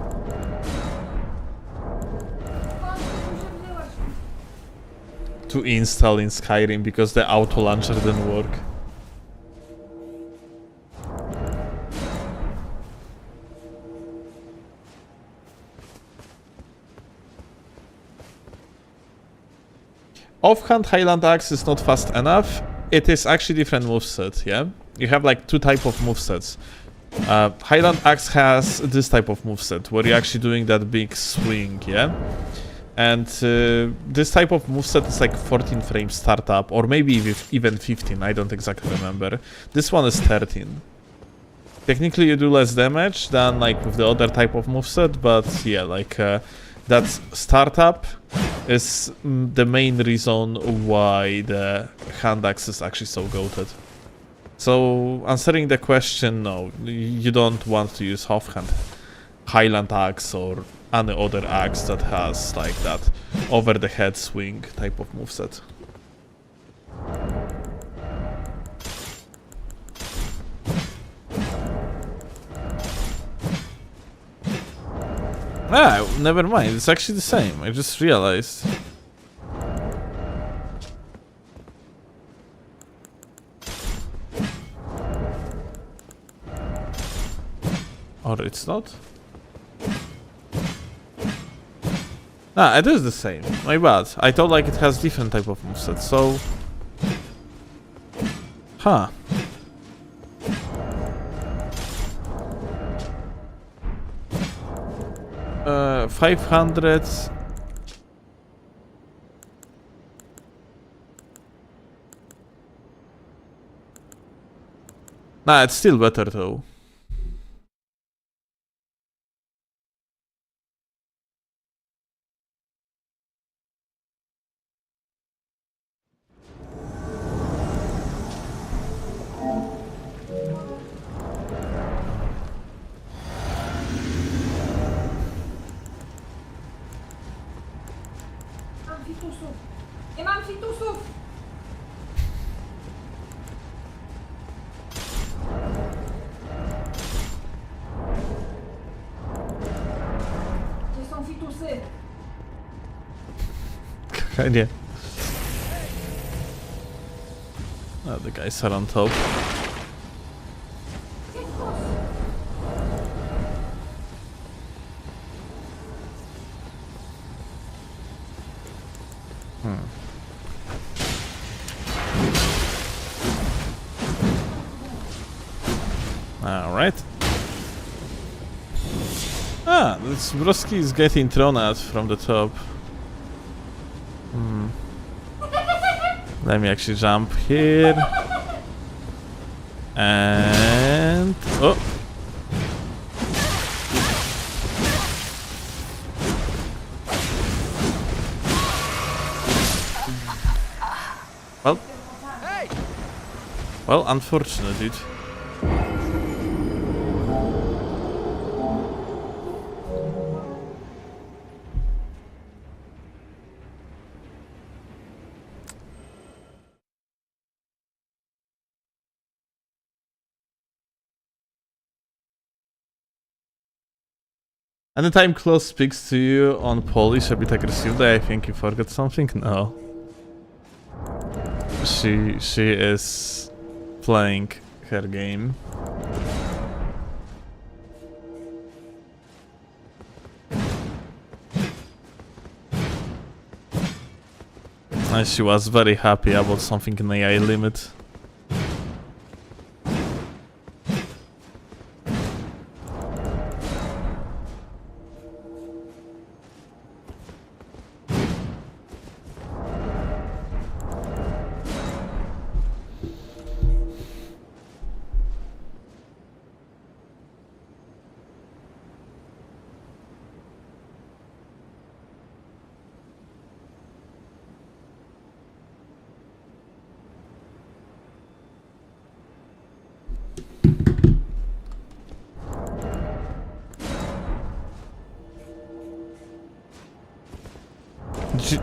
To install in Skyrim because the auto launcher didn't work. Offhand Highland Axe is not fast enough. It is actually different moveset, yeah? You have like two type of movesets. Highland Axe has this type of moveset, where you're actually doing that big swing, yeah? And this type of moveset is like 14 frames startup, or maybe even 15, I don't exactly remember. This one is 13. Technically you do less damage than like with the other type of moveset, but yeah, like that startup is the main reason why the hand axe is actually so goated. So answering the question, no, you don't want to use offhand Highland Axe or any other axe that has like that over the head swing type of moveset. Ah, never mind, it's actually the same, I just realized. Or it's not? Ah, it is the same. My bad. I thought like it has different type of moveset, so... Huh. Uh, 500... Nah, it's still better though. Mam fitusów! Nie mam fitusów! Gdzie są fitusy? Nie. Oh, the guys are on top. Alright. Ah, this Broski is getting thrown at from the top. Let me actually jump here. And... Oh! Well... Well, unfortunate, dude. Anytime Klaus speaks to you on Polish a bit aggressively, I think you forgot something? No. She is playing her game. And she was very happy about something in AI limit.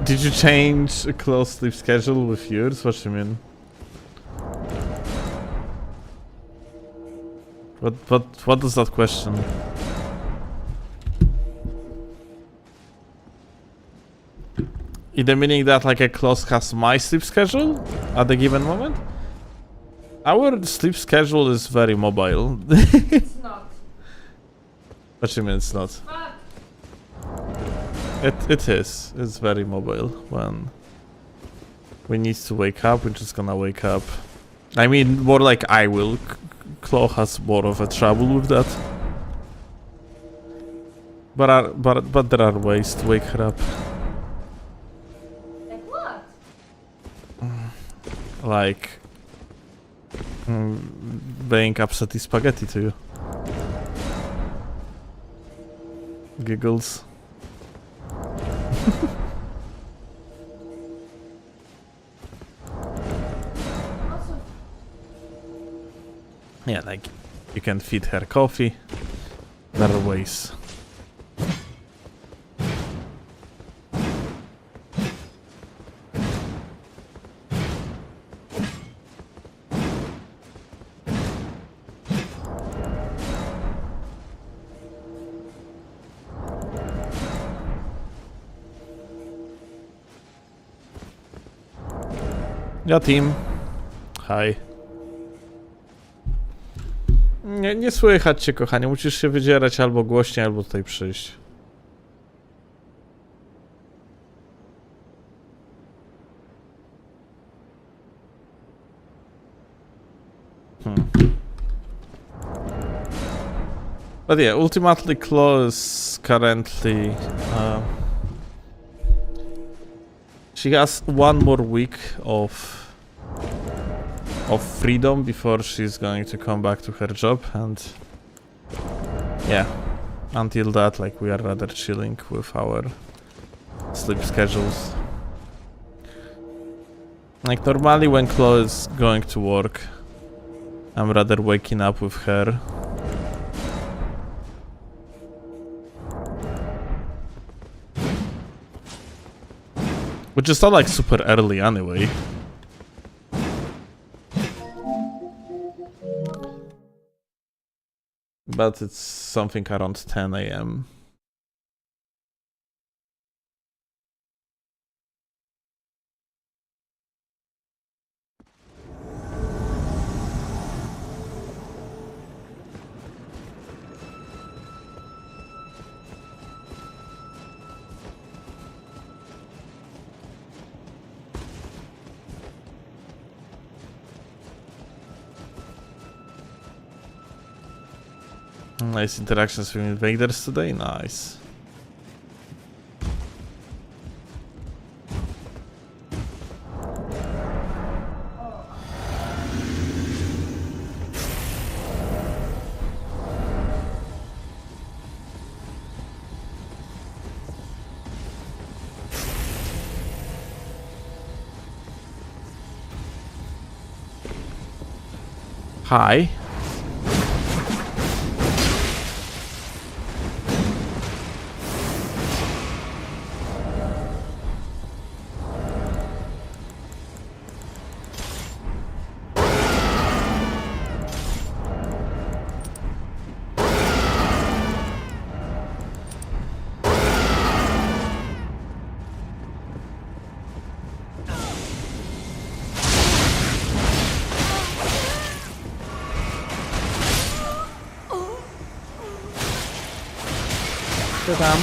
Did you change a close sleep schedule with yours? What you mean? What does that question? Either meaning that like a close has my sleep schedule at the given moment? Our sleep schedule is very mobile. It's not. What you mean it's not? Fuck! It is. It's very mobile when We need to wake up, we're just gonna wake up. I mean, more like I will. Claw has more of a trouble with that. But there are ways to wake her up. Like what? Like... being upsetty spaghetti to you. Giggles. Also, Yeah, like you can feed her coffee. There are ways. Ja, team. Hi. Nie słychać cię, kochanie. Musisz się wydzierać albo głośniej, albo tutaj przyjść. But yeah, ultimately Claw is currently... she has one more week of freedom before she's going to come back to her job, and yeah, until that, like, we are rather chilling with our sleep schedules. Like, normally when Claw is going to work, I'm rather waking up with her. Which is not like super early anyway. But it's something around 10 AM. Nice interactions with invaders today, nice. Hi. Co tam?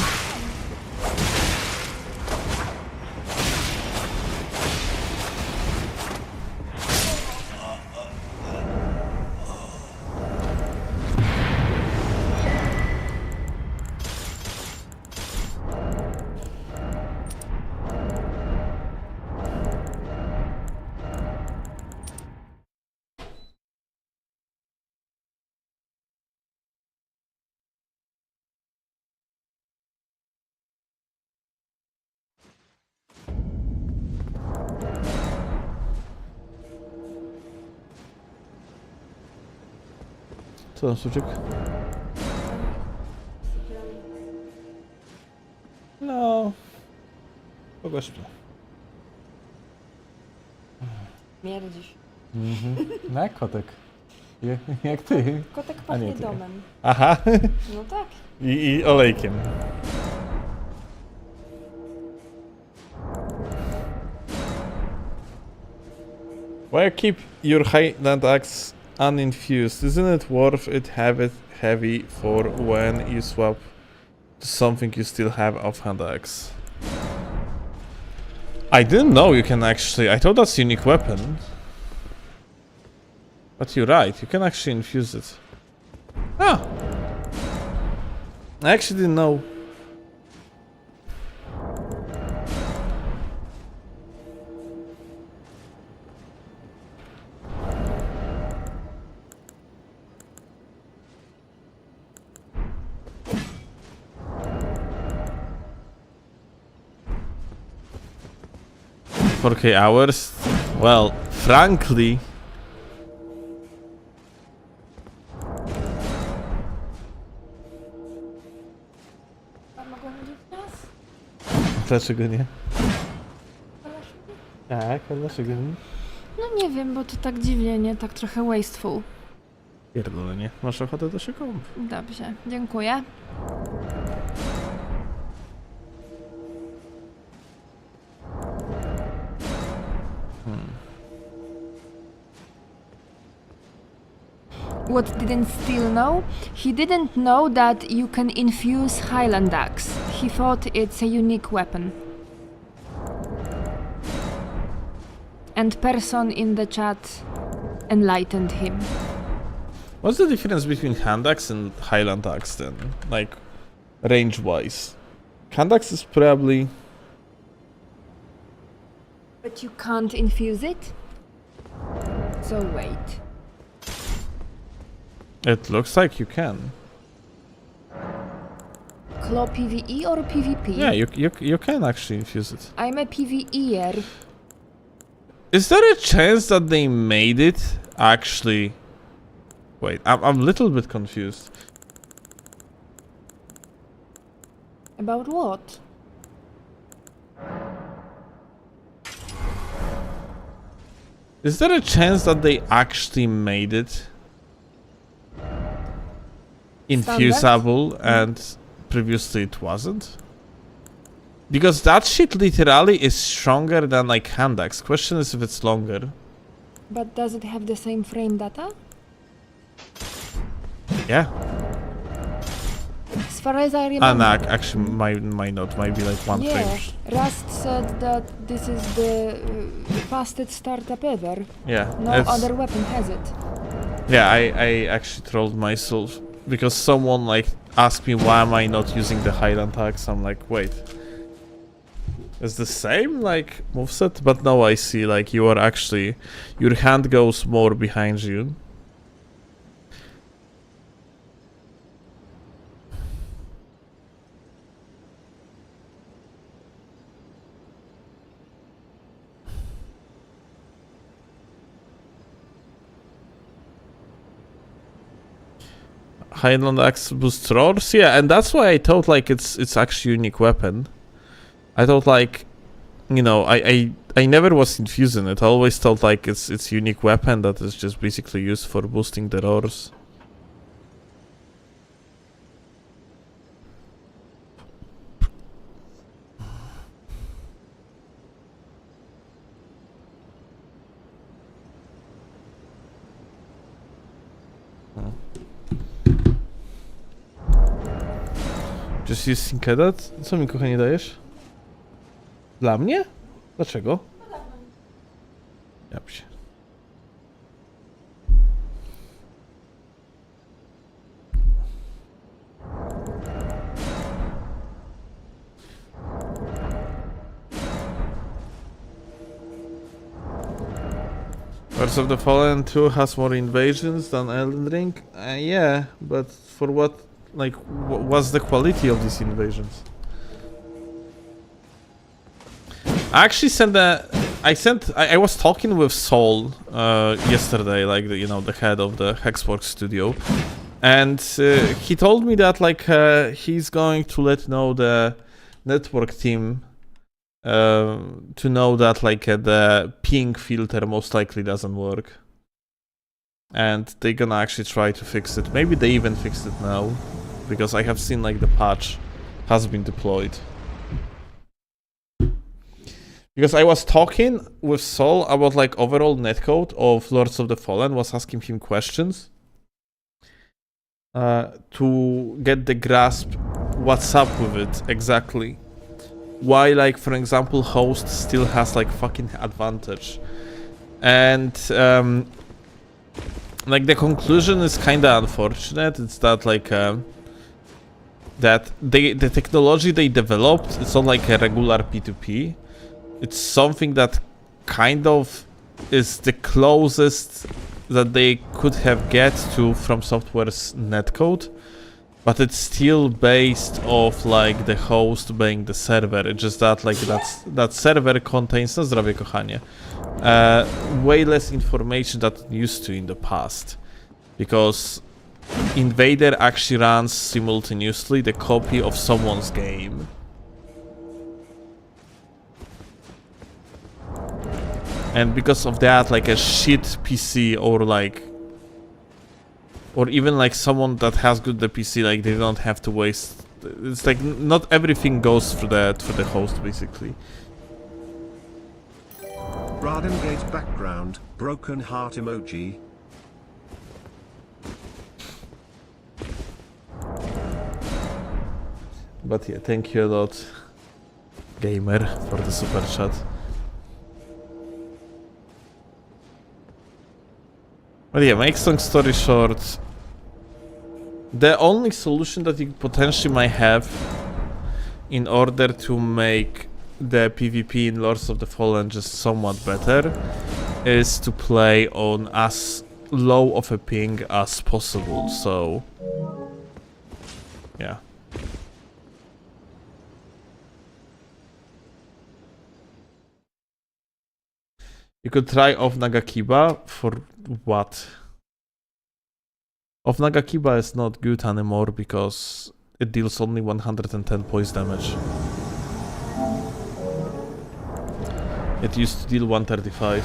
Co tam, Suczek? No... Pogorzmy. Mierdzisz. No jak kotek. Jak ty. Kotek A nie, pachnie ty. domem. Aha. No tak. I olejkiem. Why keep your Highland axe uninfused? Isn't it worth it have it heavy for when you swap to something you still have offhand axe? I didn't know you can actually... I thought that's a unique weapon. But you're right, you can actually infuse it. Ah! I actually didn't know. $4K hours? Well, frankly... Dlaczego nie? Tak, a dlaczego nie? No nie wiem, bo to tak dziwnie, nie? Tak trochę wasteful. Pierdolę, nie? Masz ochotę do się kąp? Dobrze, dziękuję. What didn't Steel know? He didn't know that you can infuse Highland Axe. He thought it's a unique weapon. And person in the chat enlightened him. What's the difference between hand axe and Highland axe then? Like, range-wise? Hand axe is probably... But you can't infuse it? So wait. It looks like you can. Claw PvE or PvP? Yeah, you can actually infuse it. I'm a PvEer. Is there a chance that they made it actually... Wait, I'm a little bit confused. About what? Is there a chance that they actually made it infusable and previously it wasn't? Because that shit literally is stronger than like hand axe. Question is if it's longer. But does it have the same frame data? Yeah. As far as I remember. Actually might not. Might be like one yeah, frame. Rust said that this is the fastest startup ever. Yeah. No other weapon has it. Yeah, I actually trolled myself because someone like asked me why am I not using the Highland axe. I'm like, wait. It's the same like moveset, but now I see like you are actually your hand goes more behind you. Highland axe boosts roars, yeah, and that's why I thought like it's actually a unique weapon. I thought like, you know, I never was infusing it. I always thought like it's unique weapon that is just basically used for boosting the roars. Just use Sinkedat? Co mi kochanie dajesz? Dla mnie? Dlaczego? Ja się. Curse of the Fallen 2 has more invasions than Elden Ring? Yeah, but for what? Like, what's the quality of these invasions? I actually sent I was talking with Sol yesterday, like the head of the Hexworks studio, and he told me that like he's going to let know the network team to know that like the ping filter most likely doesn't work, and they're gonna actually try to fix it. Maybe they even fixed it now, because I have seen like the patch has been deployed. Because I was talking with Sol about like overall netcode of Lords of the Fallen, was asking him questions to get the grasp what's up with it exactly. why, like, for example, host still has like fucking advantage. And like the conclusion is kind of unfortunate. It's that like that the technology they developed, it's not like a regular P2P. It's something that kind of is the closest that they could have get to From Software's netcode, but it's still based off like the host being the server. It's just that like that server contains, no zdrowie kochanie, way less information than it used to in the past, because Invader actually runs simultaneously the copy of someone's game. And because of that, like a shit PC or even like someone that has good the PC, like they don't have to waste. It's like not everything goes through the host basically. Radin Gate background, broken heart emoji. But yeah, thank you a lot, Gamer, for the super chat. But yeah, make long story short, the only solution that you potentially might have in order to make the PvP in Lords of the Fallen just somewhat better is to play on as low of a ping as possible, so yeah. You could try off Nagakiba for what? Off Nagakiba is not good anymore because it deals only 110 poise damage. It used to deal 135.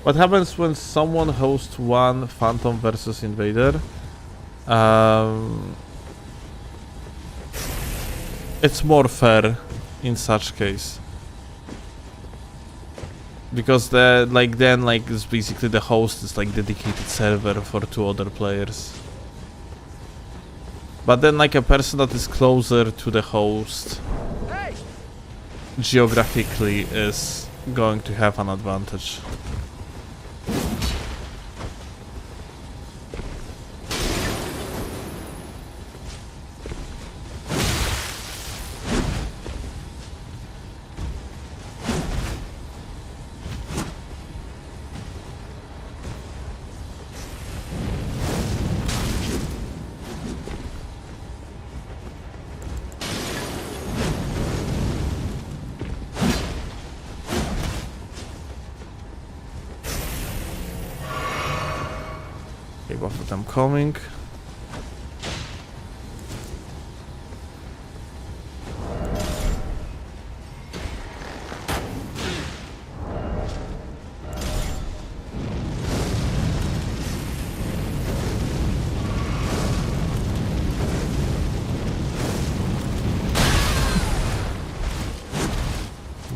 What happens when someone hosts one Phantom versus Invader? It's more fair in such case. Because then it's basically the host is like dedicated server for 2 other players. But then like a person that is closer to the host geographically is going to have an advantage. Both of them coming.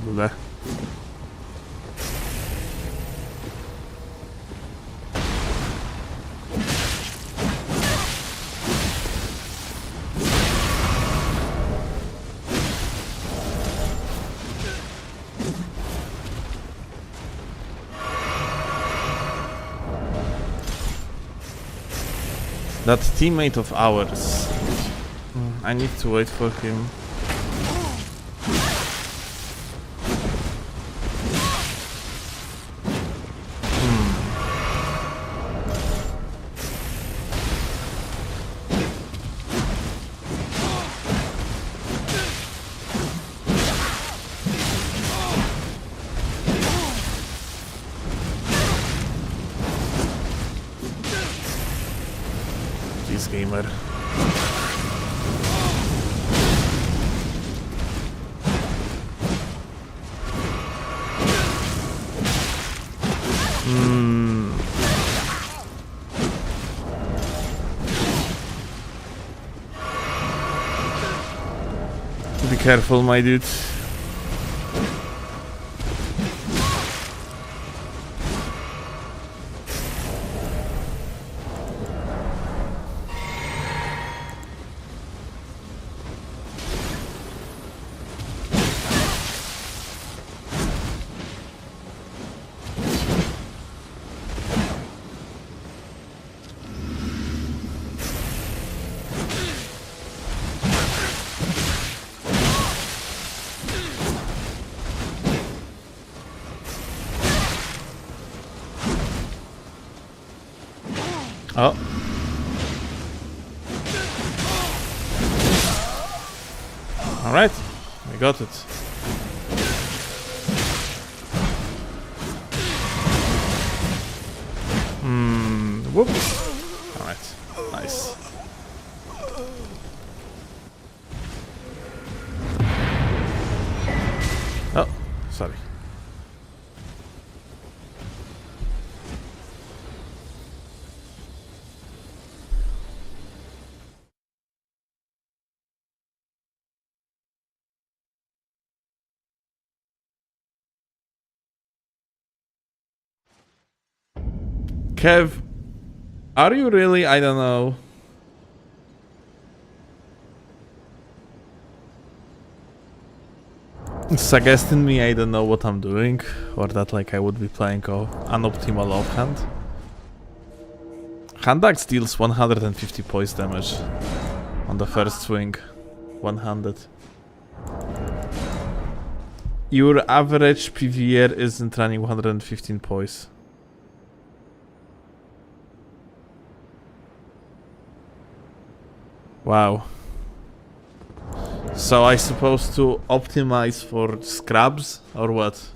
Bleh. That teammate of ours. I need to wait for him. Gamer. Be careful, my dude. Oh. Alright, we got it. Whoops. Alright, nice. Oh, sorry. Kev, are you really? I don't know. Suggesting me I don't know what I'm doing, or that like I would be playing unoptimal offhand. Hand axe deals 150 poise damage on the first swing. 100. Your average PvR isn't running 115 poise. Wow. So I supposed to optimize for scrubs or what?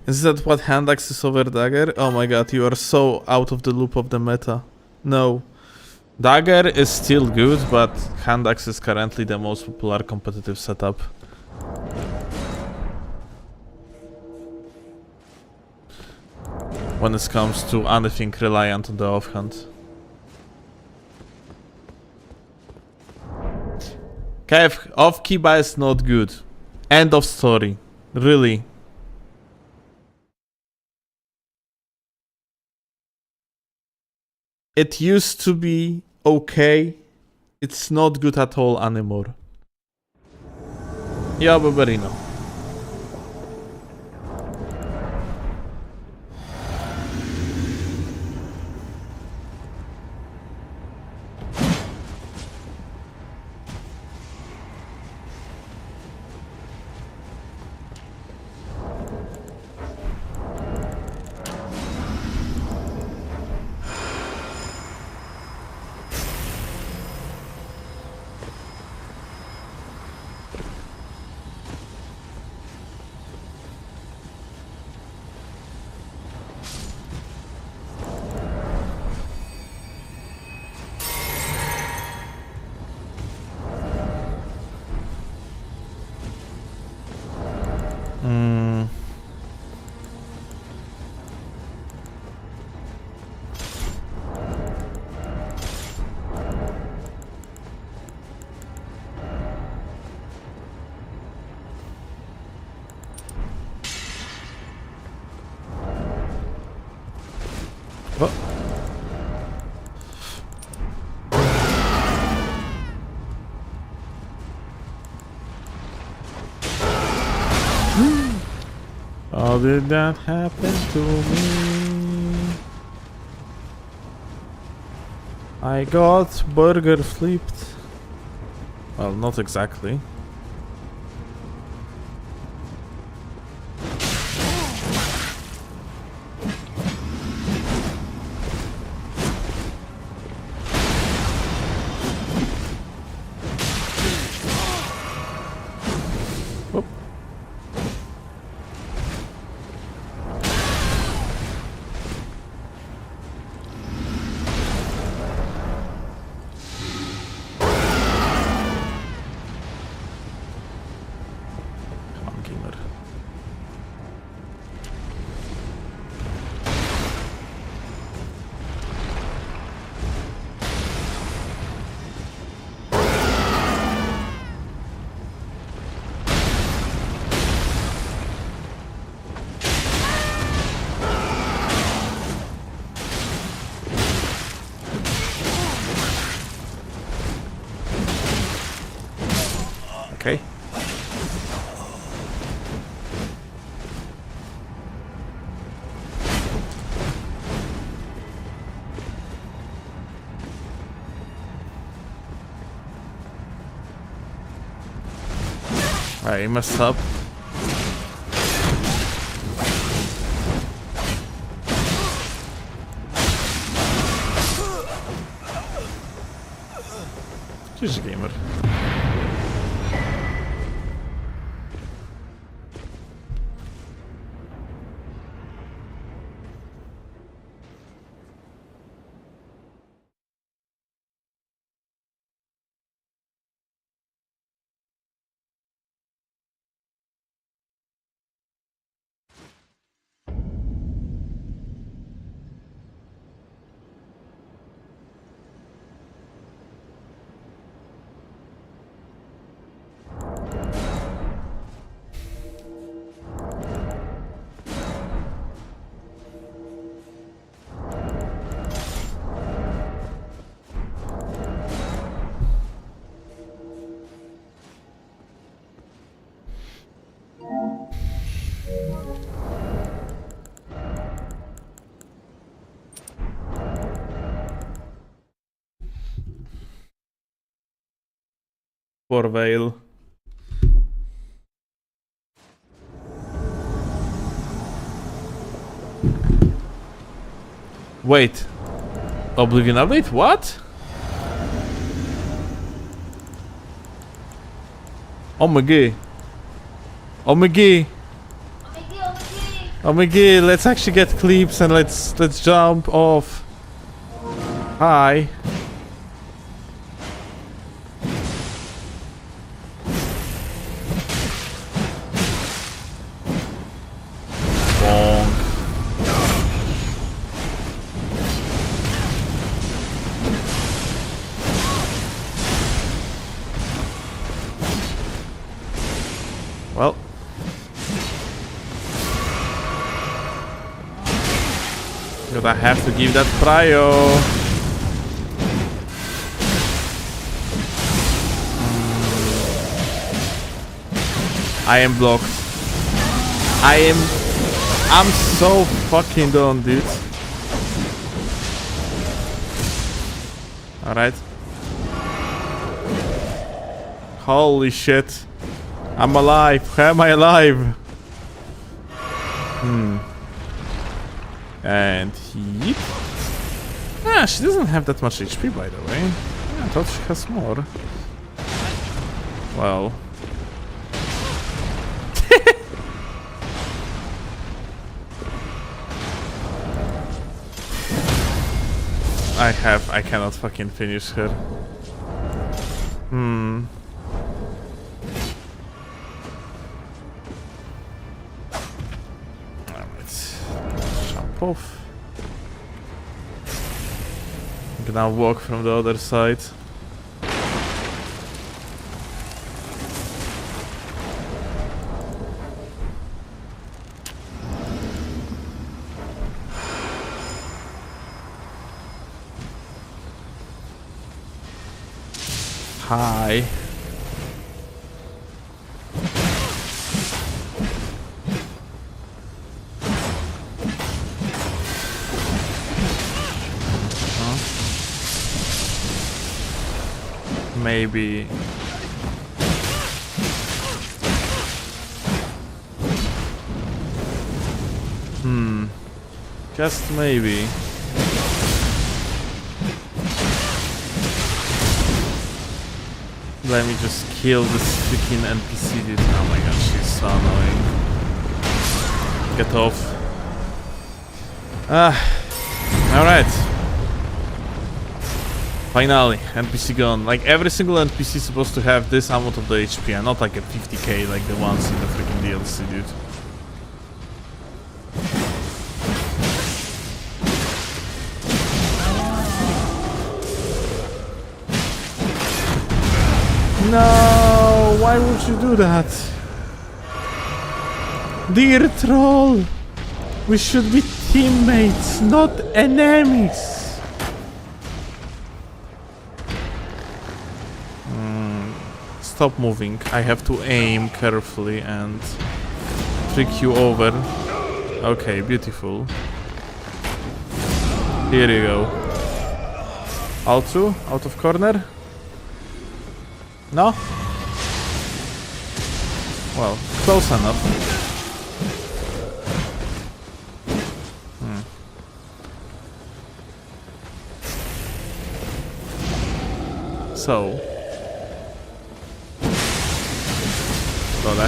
Is that what hand axe is over dagger? Oh my god, you are so out of the loop of the meta. No. Dagger is still good, but hand axe is currently the most popular competitive setup. When it comes to anything reliant on the offhand. Kev, off Kiba is not good. End of story. Really. It used to be okay. It's not good at all anymore. Yeah, Barbarino. How did that happen to me? I got burger flipped. Well, not exactly. I messed up. GG gamer. For Vale. Wait. Oblivion update? What? Oh my god. Oh my god. Oh my god, let's actually get clips and let's jump off. Hi. Bonk. Well. But I have to give that prio. I am blocked. I'm so fucking done, dude. Alright. Holy shit. I'm alive. How am I alive? And he... Ah, she doesn't have that much HP, by the way. Yeah, I thought she has more. Well... I cannot fucking finish her. Alright. Jump off. I'm gonna walk from the other side. Hi. Huh? Maybe. Just maybe. Let me just kill this freaking NPC dude. Oh my god, she's so annoying. Get off. Alright. Finally, NPC gone. Like every single NPC is supposed to have this amount of the HP and not like a 50k like the ones in the freaking DLC, dude. No, why would you do that? Dear troll, we should be teammates, not enemies. Stop moving. I have to aim carefully and trick you over. Okay, beautiful. Here you go. All-2, out of corner. No? Well, close enough. So... Dobra.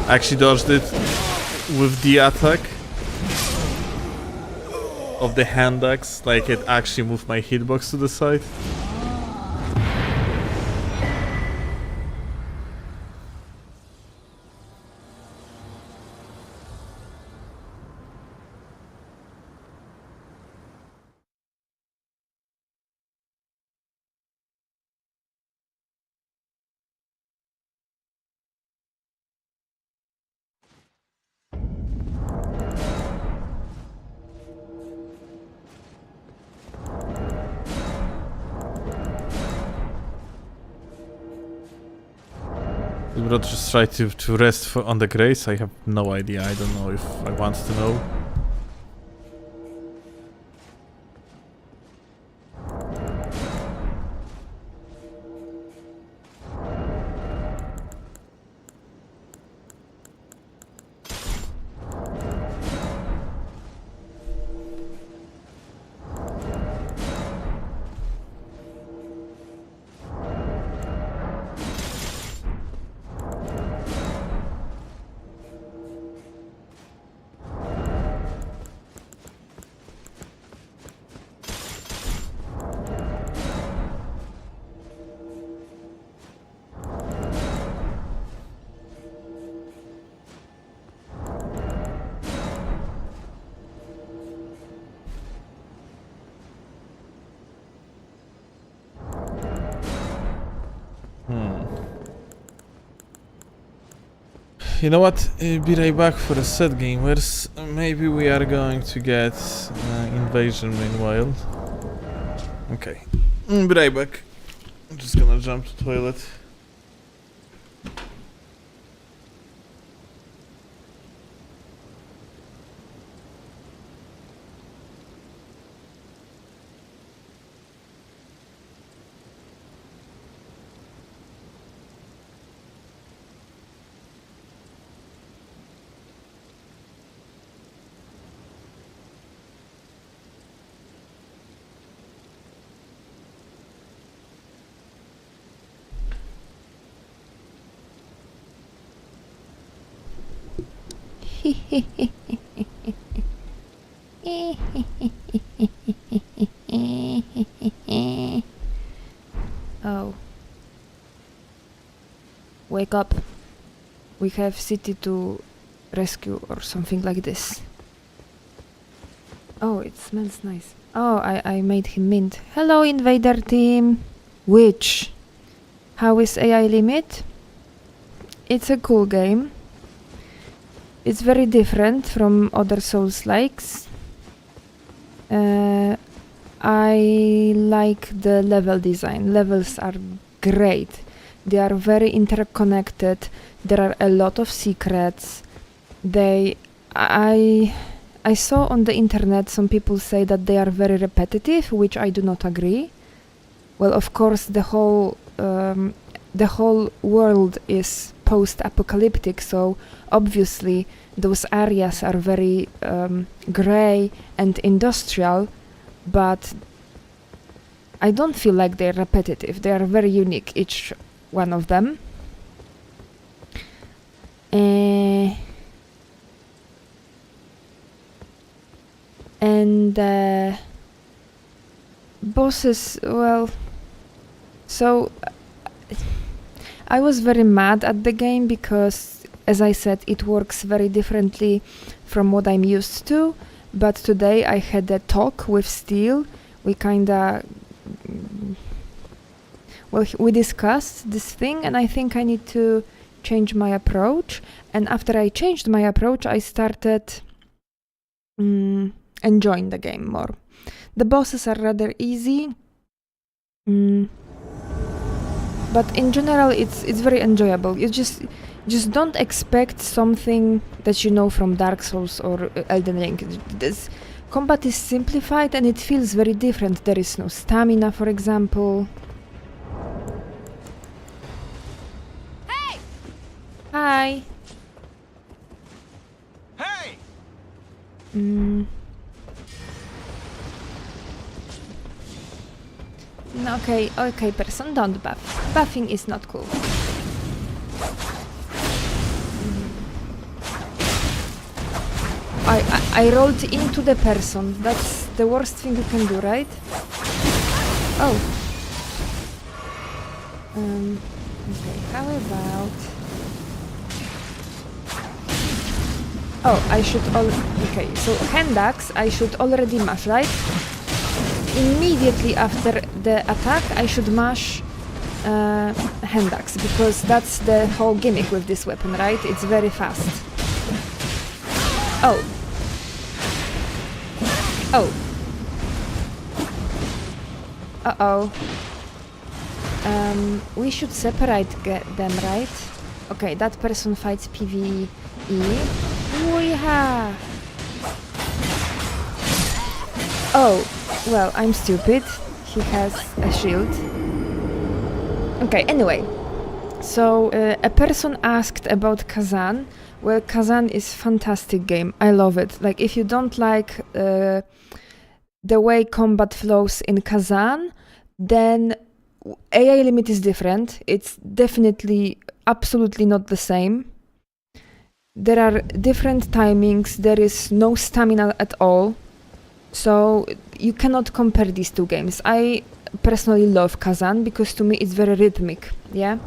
Actually dodged it with the attack of the hand axe, like it actually moved my hitbox to the side. We'll just try to rest on the grace. I have no idea. I don't know if I want to know. You know what? Be right back for a set, gamers. Maybe we are going to get invasion meanwhile. Okay. Be right back. I'm just gonna jump to toilet. Oh. Wake up. We have city to rescue or something like this. Oh, it smells nice. Oh, I made him mint. Hello, invader team. Witch. How is AI limit? It's a cool game. It's very different from other Souls-likes. I like the level design. Levels are great. They are very interconnected. There are a lot of secrets. I saw on the internet some people say that they are very repetitive, which I do not agree. Well, of course, the whole world is post-apocalyptic, so obviously those areas are very grey and industrial, but I don't feel like they're repetitive. They are very unique, each one of them. And bosses, well, so I was very mad at the game because, as I said, it works very differently from what I'm used to. But today I had a talk with Steel. We kinda... well, we discussed this thing, and I think I need to change my approach. And after I changed my approach, I started enjoying the game more. The bosses are rather easy. But in general, it's very enjoyable. You just don't expect something that you know from Dark Souls or Elden Ring. This combat is simplified and it feels very different. There is no stamina, for example. Hey! Hi. Hi. Hey! No, okay, person, don't buff. Buffing is not cool. I rolled into the person. That's the worst thing you can do, right? Oh. Okay, how about... Oh, I should okay, so hand axe, I should already mash, right? Immediately after the attack, I should mash hand axe, because that's the whole gimmick with this weapon, right? It's very fast. Oh. Oh. Uh-oh. We should separate them, right? Okay, that person fights PvE. Weeha! Oh, well, I'm stupid. He has a shield. Okay, anyway. So, a person asked about Kazan. Well, Kazan is fantastic game. I love it. Like, if you don't like the way combat flows in Kazan, then AI limit is different. It's definitely, absolutely not the same. There are different timings. There is no stamina at all. So you cannot compare these two games. I personally love Kazan because to me it's very rhythmic, yeah?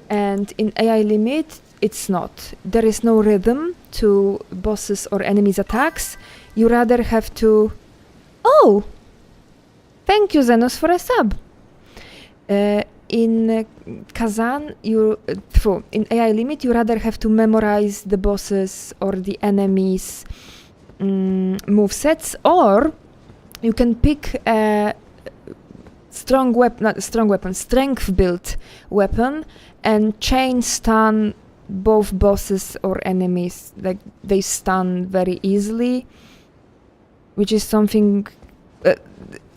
And in AI limit, it's not. There is no rhythm to bosses or enemies' attacks. You rather have to... Oh! Thank you, Zenos, for a sub! In Kazan, in AI limit, you rather have to memorize the bosses or the enemies' movesets, or you can pick a strength build weapon and chain stun both bosses or enemies. Like, they stun very easily, which is something...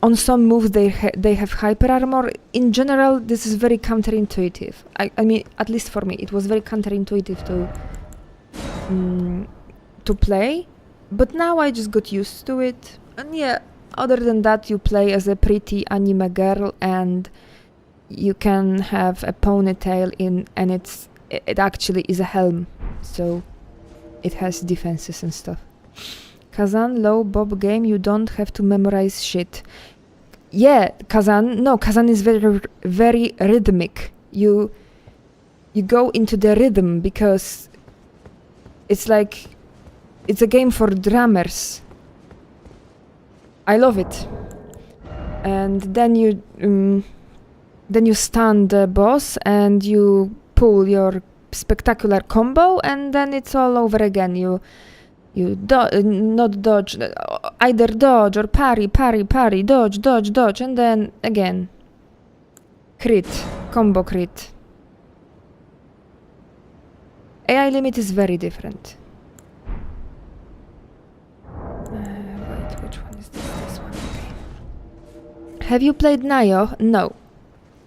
on some moves they have hyper armor. In general, this is very counterintuitive. I mean, at least for me, it was very counterintuitive to play. But now I just got used to it. And yeah, other than that, you play as a pretty anime girl and you can have a ponytail and it actually is a helm. So it has defenses and stuff. Kazan low bob game, you don't have to memorize shit. Yeah, Kazan is very, very rhythmic. You go into the rhythm because it's like, it's a game for drummers. I love it. And then you stun the boss and you pull your spectacular combo and then it's all over again. You not dodge, either dodge or parry, dodge, and then again. Crit, combo crit. AI limit is very different. Wait, which one is this? This one, okay. Have you played Nioh? No,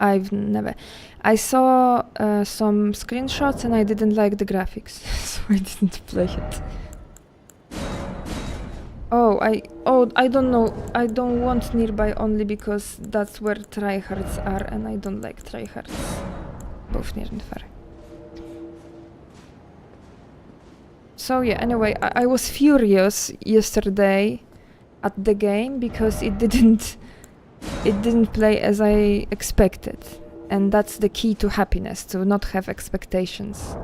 I've never. I saw some screenshots and I didn't like the graphics, so I didn't play it. I don't know. I don't want nearby only because that's where tryhards are and I don't like tryhards. Both near and far. So yeah, anyway, I was furious yesterday at the game because it didn't play as I expected. And that's the key to happiness, to not have expectations.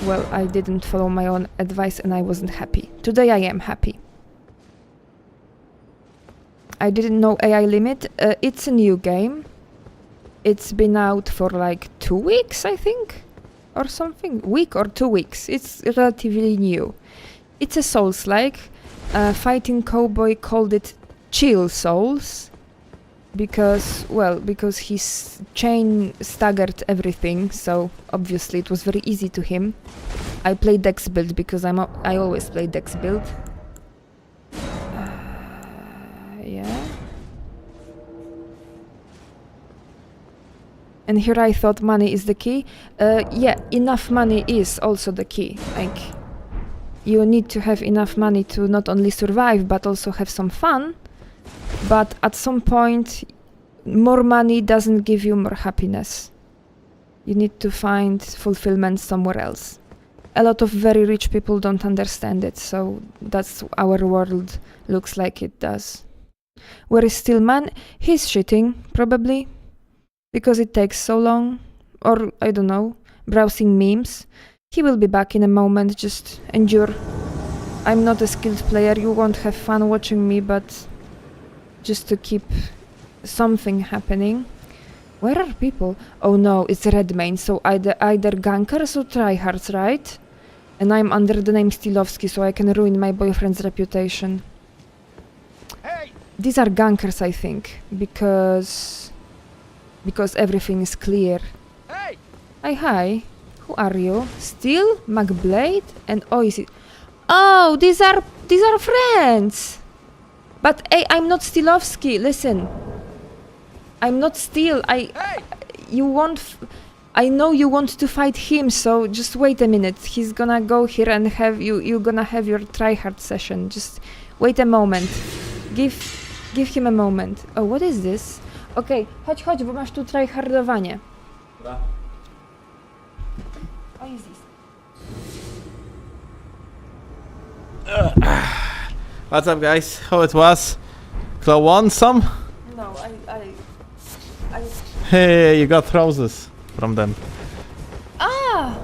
Well, I didn't follow my own advice and I wasn't happy. Today I am happy. I didn't know AI limit. It's a new game. It's been out for like 2 weeks, I think, or something. Week or 2 weeks. It's relatively new. It's a Souls-like. Fighting Cowboy called it Chill Souls. Because his chain staggered everything, so obviously it was very easy to him. I play Dex build because I always play Dex build. Yeah. And here I thought money is the key. Yeah, enough money is also the key. Like, you need to have enough money to not only survive, but also have some fun. But at some point, more money doesn't give you more happiness. You need to find fulfillment somewhere else. A lot of very rich people don't understand it, so that's our world looks like it does. Where is Stillman? He's shitting, probably. Because it takes so long. Or, I don't know, browsing memes. He will be back in a moment, just endure. I'm not a skilled player, you won't have fun watching me, but just to keep something happening. Where are people? Oh no, it's Redmayne, so either gankers or tryhards, right? And I'm under the name Steelovsky, so I can ruin my boyfriend's reputation. Hey! These are gankers, I think, because everything is clear. Hey! Hi. Who are you? Steel, McBlade, and Oasis. Oh, these are friends. But hey, I'm not Steelovsky. Listen, I'm not Steel. Hey! You want. I know you want to fight him, so just wait a minute. He's gonna go here and have you. You're gonna have your tryhard session. Just wait a moment. Give him a moment. Oh, what is this? Okej, chodź, bo masz tu tryhardowanie. Dobra. What is this? What's up, guys? How it was? Claw won some? No, I. Hey, you got roses from them. Ah!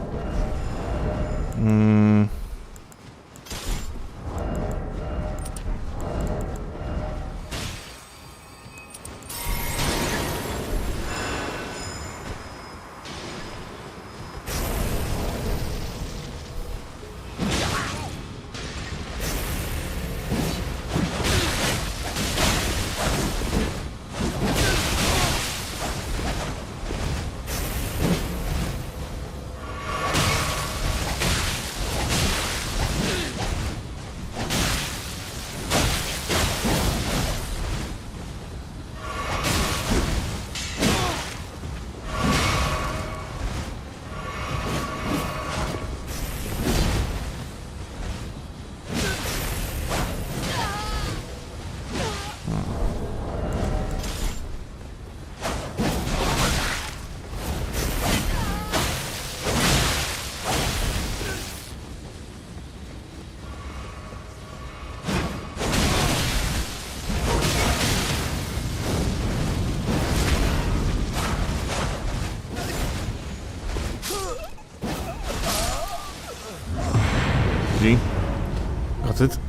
G. Got it.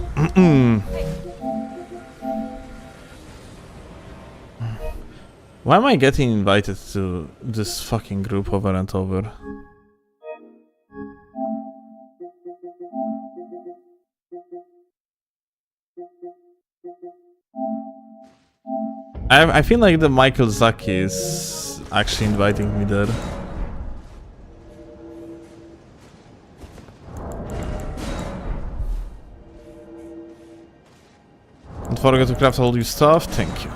Why am I getting invited to this fucking group over and over? I feel like the Michael Zaki is actually inviting me there. Don't forget to craft all your stuff, thank you.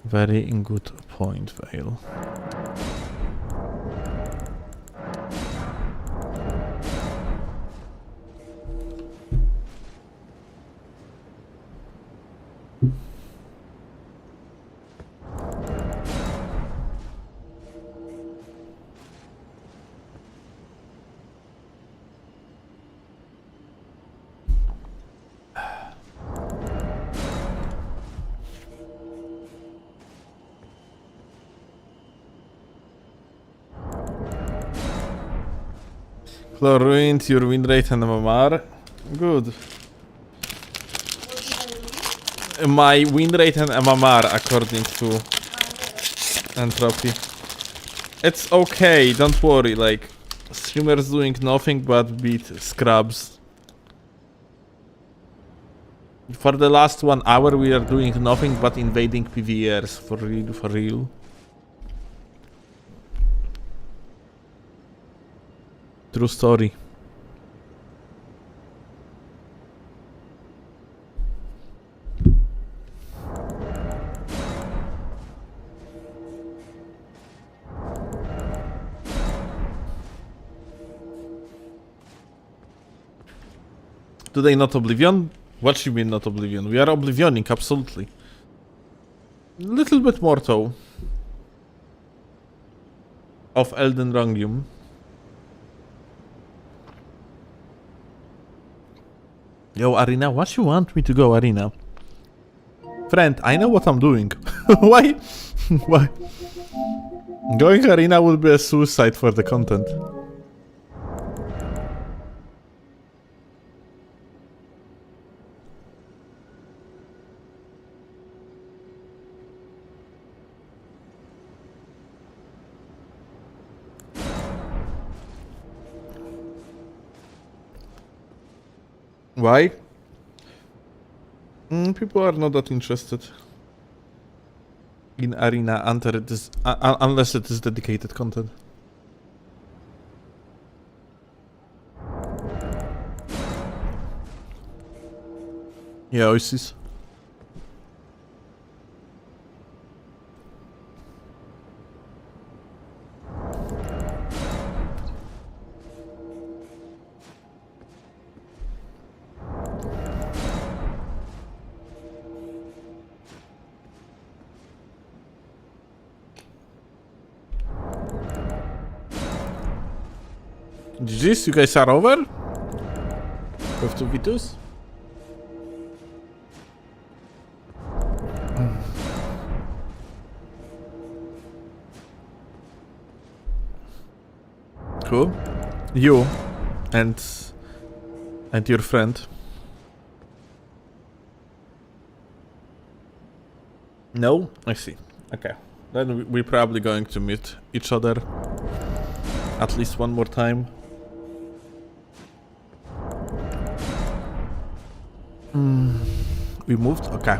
Very good point, Vale. Claw ruined your win rate and MMR. Good. My win rate and MMR according to Entropy. It's okay, don't worry, like streamers doing nothing but beat scrubs. For the last 1 hour we are doing nothing but invading PvEers, for real, for real. True story. Do they not Oblivion? What you mean not Oblivion? We are Oblivioning, absolutely. Little bit more though. Of Elden Rangium. Yo, Arena, what you want me to go, Arena? Friend, I know what I'm doing. Why? Why? Going Arena would be a suicide for the content. Why? People are not that interested in Arena until it is, unless it is dedicated content. Yeah, Oasis. GG's, you guys are over? With 2v2s? Cool. You and your friend. No? I see. Okay. Then we're probably going to meet each other at least one more time. We moved? Okay.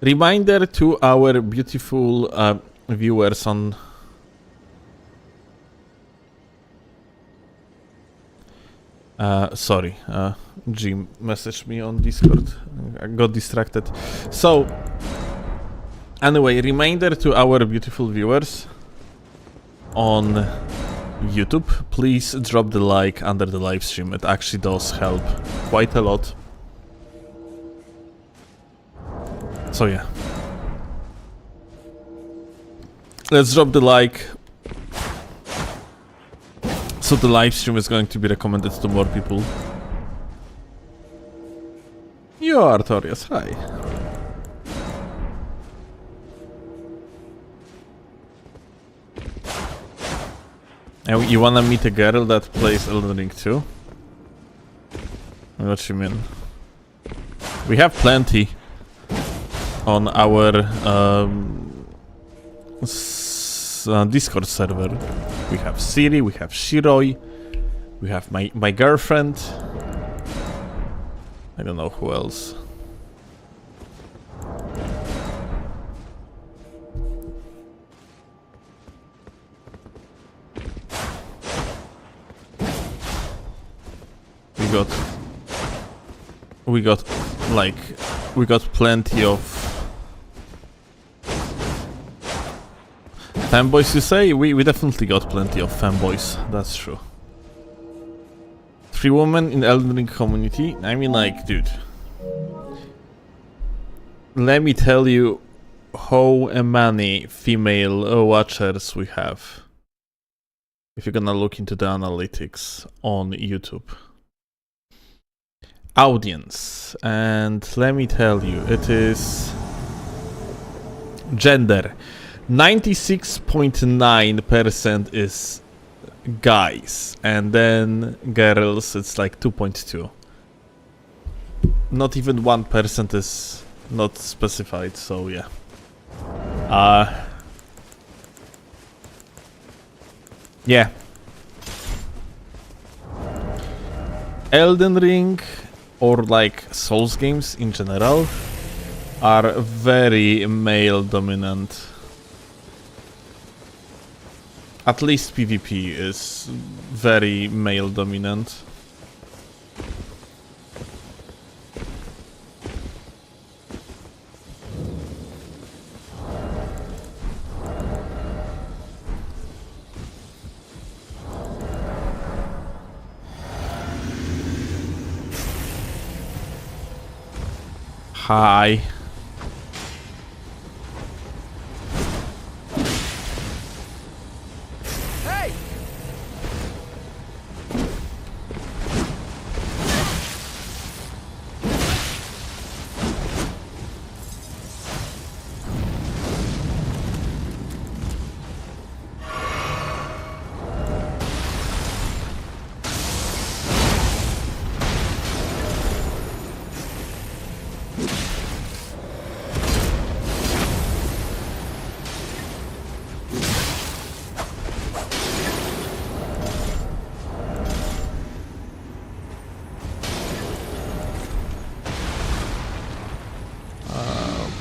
Reminder to our beautiful viewers on sorry, Jim messaged me on Discord. I got distracted. So anyway, reminder to our beautiful viewers on YouTube, please drop the like under the live stream. It actually does help quite a lot. So yeah, let's drop the like, so the live stream is going to be recommended to more people. You are Artorias, hi. And you wanna meet a girl that plays Elden Ring too? What you mean? We have plenty on our Discord server. We have Siri, we have Shiroi, we have my girlfriend. I don't know who else. We got plenty of fanboys, you say? We definitely got plenty of fanboys, that's true. 3 women in Elden Ring community? I mean, like, dude. Let me tell you how many female watchers we have. If you're gonna look into the analytics on YouTube. Audience. And let me tell you, it is... Gender. 96.9% is guys, and then girls it's like 2.2. Not even 1% is not specified, so yeah. Yeah. Elden Ring, or like Souls games in general, are very male dominant. At least PvP is very male dominant. Hi. Hey!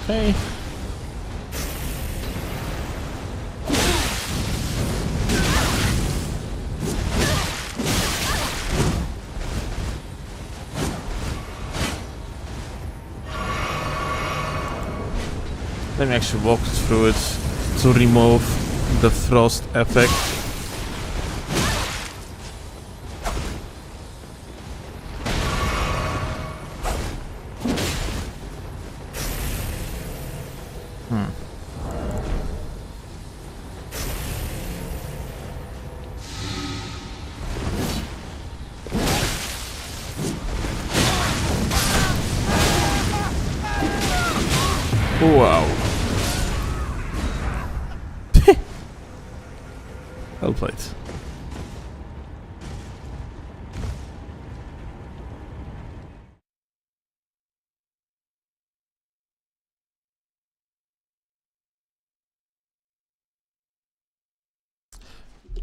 Okay. Let me actually walk through it to remove the frost effect. Wow. Well played.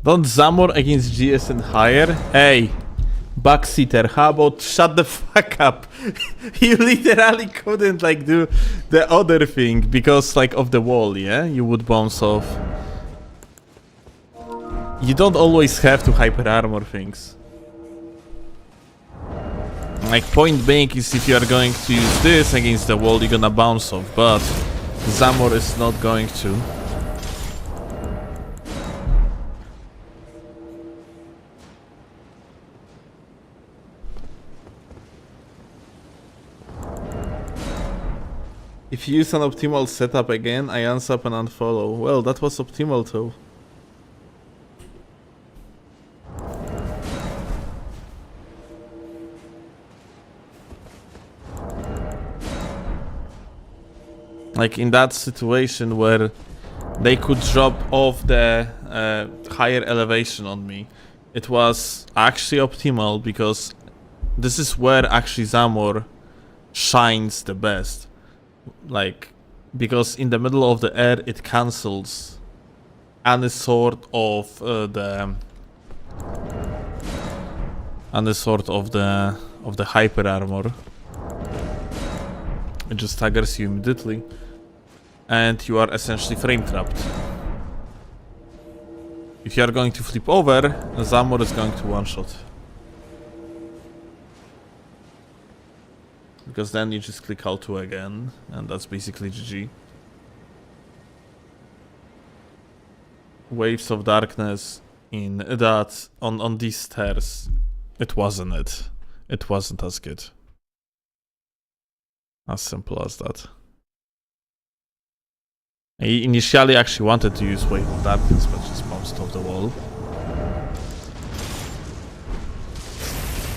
Don't Zamor against GS and higher? Hey, backseater, how about shut the fuck up? You literally couldn't like do the other thing because like of the wall, yeah? You would bounce off. You don't always have to hyper armor things. Like point being is if you are going to use this against the wall, you're gonna bounce off, but Zamor is not going to. If you use an optimal setup again, I unsub and unfollow. Well, that was optimal though. Like in that situation where they could drop off the higher elevation on me, it was actually optimal because this is where actually Zamor shines the best. Like, because in the middle of the air it cancels any sort of the hyper armor. It just staggers you immediately, and you are essentially frame trapped. If you are going to flip over, Zamor is going to one shot. Because then you just click Alt2 again, and that's basically GG. Waves of Darkness in that, on these stairs, it wasn't it. It wasn't as good. As simple as that. I initially actually wanted to use Wave of Darkness, but just bounced off the wall.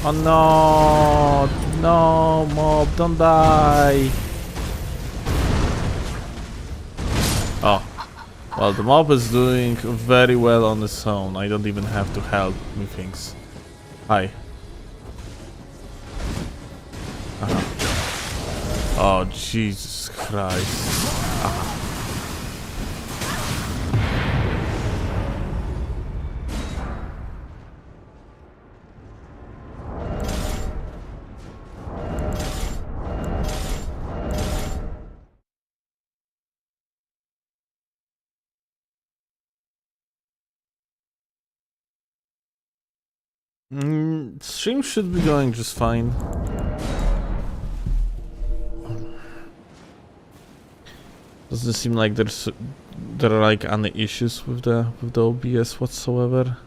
Oh no! No, mob, don't die! Oh. Well, the mob is doing very well on its own. I don't even have to help me things. Hi. Oh, Jesus Christ. Stream should be going just fine. Doesn't seem like there are like any issues with the OBS whatsoever.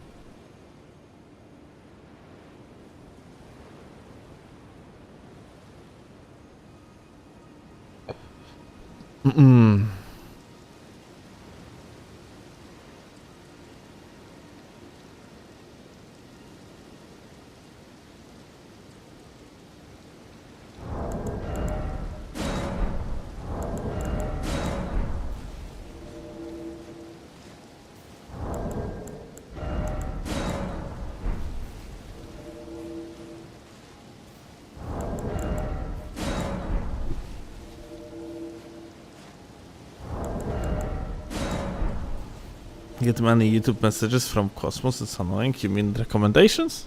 Get many YouTube messages from Cosmos, it's annoying. You mean recommendations?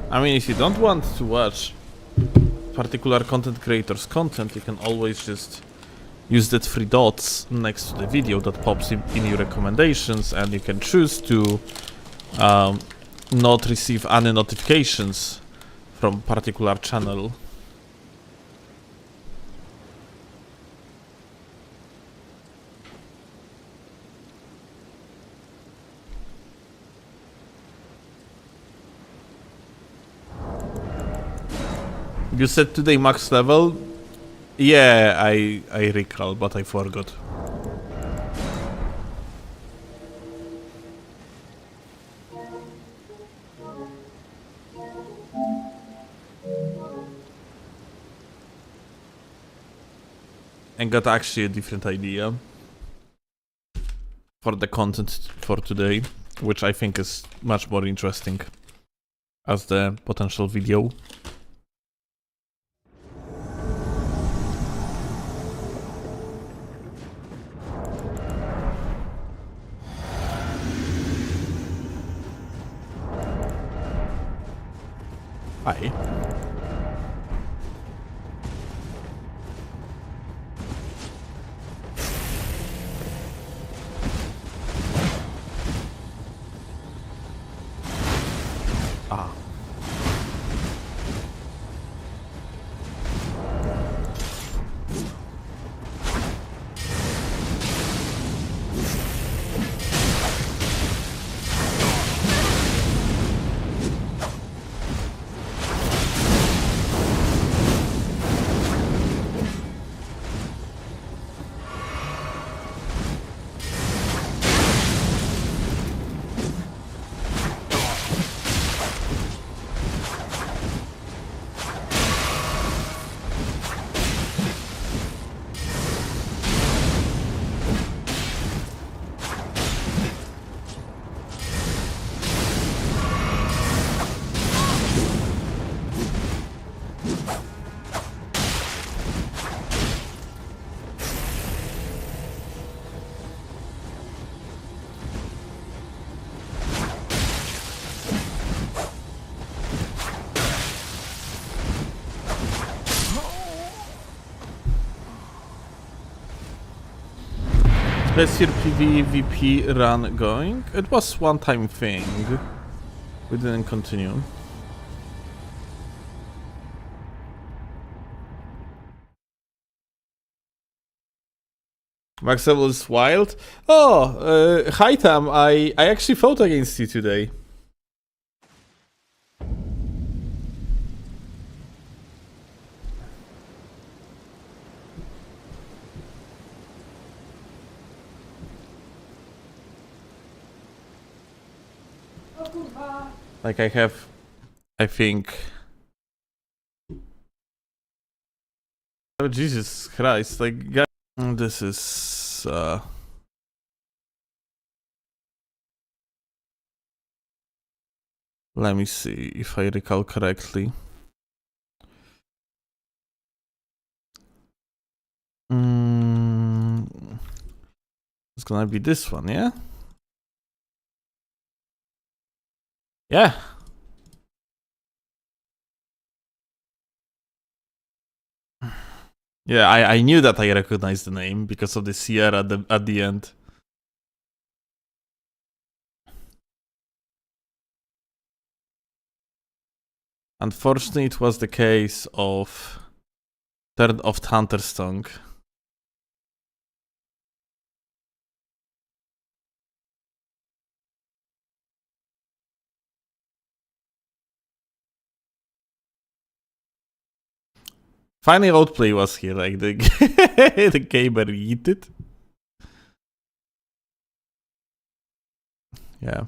I mean, if you don't want to watch particular content creators' content, you can always just use that three dots next to the video that pops in your recommendations, and you can choose to not receive any notifications from particular channel. You said today max level? Yeah, I recall, but I forgot. And got actually a different idea for the content for today, which I think is much more interesting as the potential video. Hi. Ah. Let's your PvP run going? It was one-time thing. We didn't continue. Max level is wild. Oh, hi Tam. I actually fought against you today. O kurwa. Like I have, I think. Oh Jesus Christ! Like, guys, this is. Let me see if I recall correctly. It's gonna be this one, yeah? Yeah. Yeah, I knew that I recognized the name because of the Sierra at the end. Unfortunately, it was the case of turned off Hunter's Tongue. Funny roleplay was here, like the the gamer yeeted. Yeah.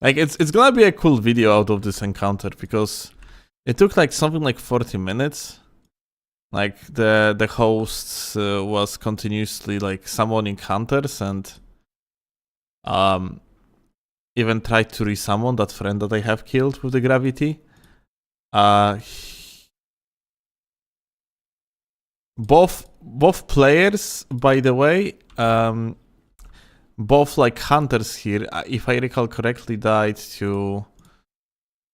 Like it's gonna be a cool video out of this encounter because it took like something like 40 minutes. Like the host was continuously like summoning hunters and even tried to resummon that friend that I have killed with the gravity. Both players, by the way, both like hunters here, if I recall correctly, died to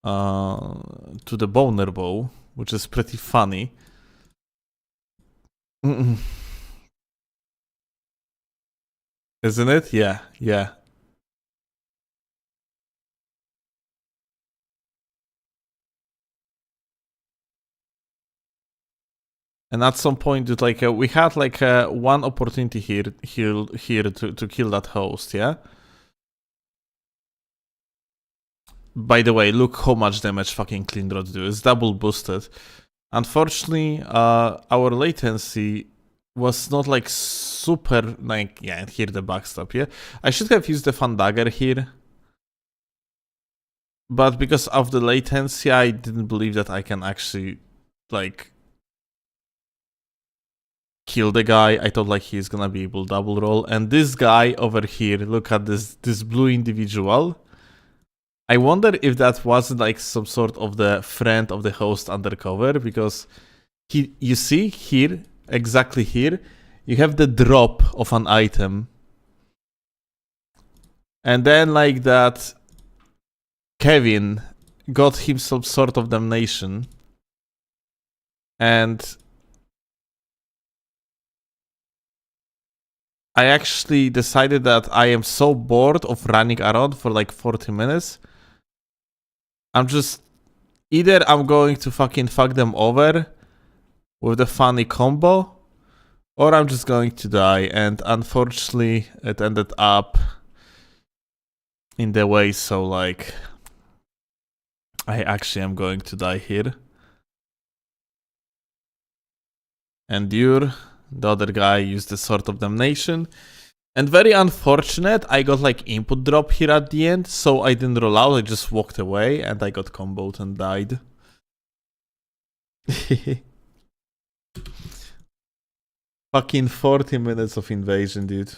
the boner bow, which is pretty funny. Isn't it? Yeah, yeah. And at some point, it, like we had like one opportunity here to kill that host, yeah. By the way, look how much damage fucking clean rod do. It's double boosted. Unfortunately, our latency was not like super like yeah. And here the backstop, yeah. I should have used the fan dagger here, but because of the latency, I didn't believe that I can actually like kill the guy. I thought like he's gonna be able to double roll. And this guy over here, look at this blue individual. I wonder if that wasn't like some sort of the friend of the host undercover, because you see here, exactly here, you have the drop of an item. And then like that Kevin got him some sort of damnation. And I actually decided that I am so bored of running around for like 40 minutes. I'm going to fucking fuck them over with a funny combo, or I'm just going to die. And unfortunately, it ended up in the way, so like I actually am going to die here. Endure. The other guy used the Sword of Damnation. And very unfortunate, I got like input drop here at the end, so I didn't roll out, I just walked away and I got comboed and died. Fucking 40 minutes of invasion, dude.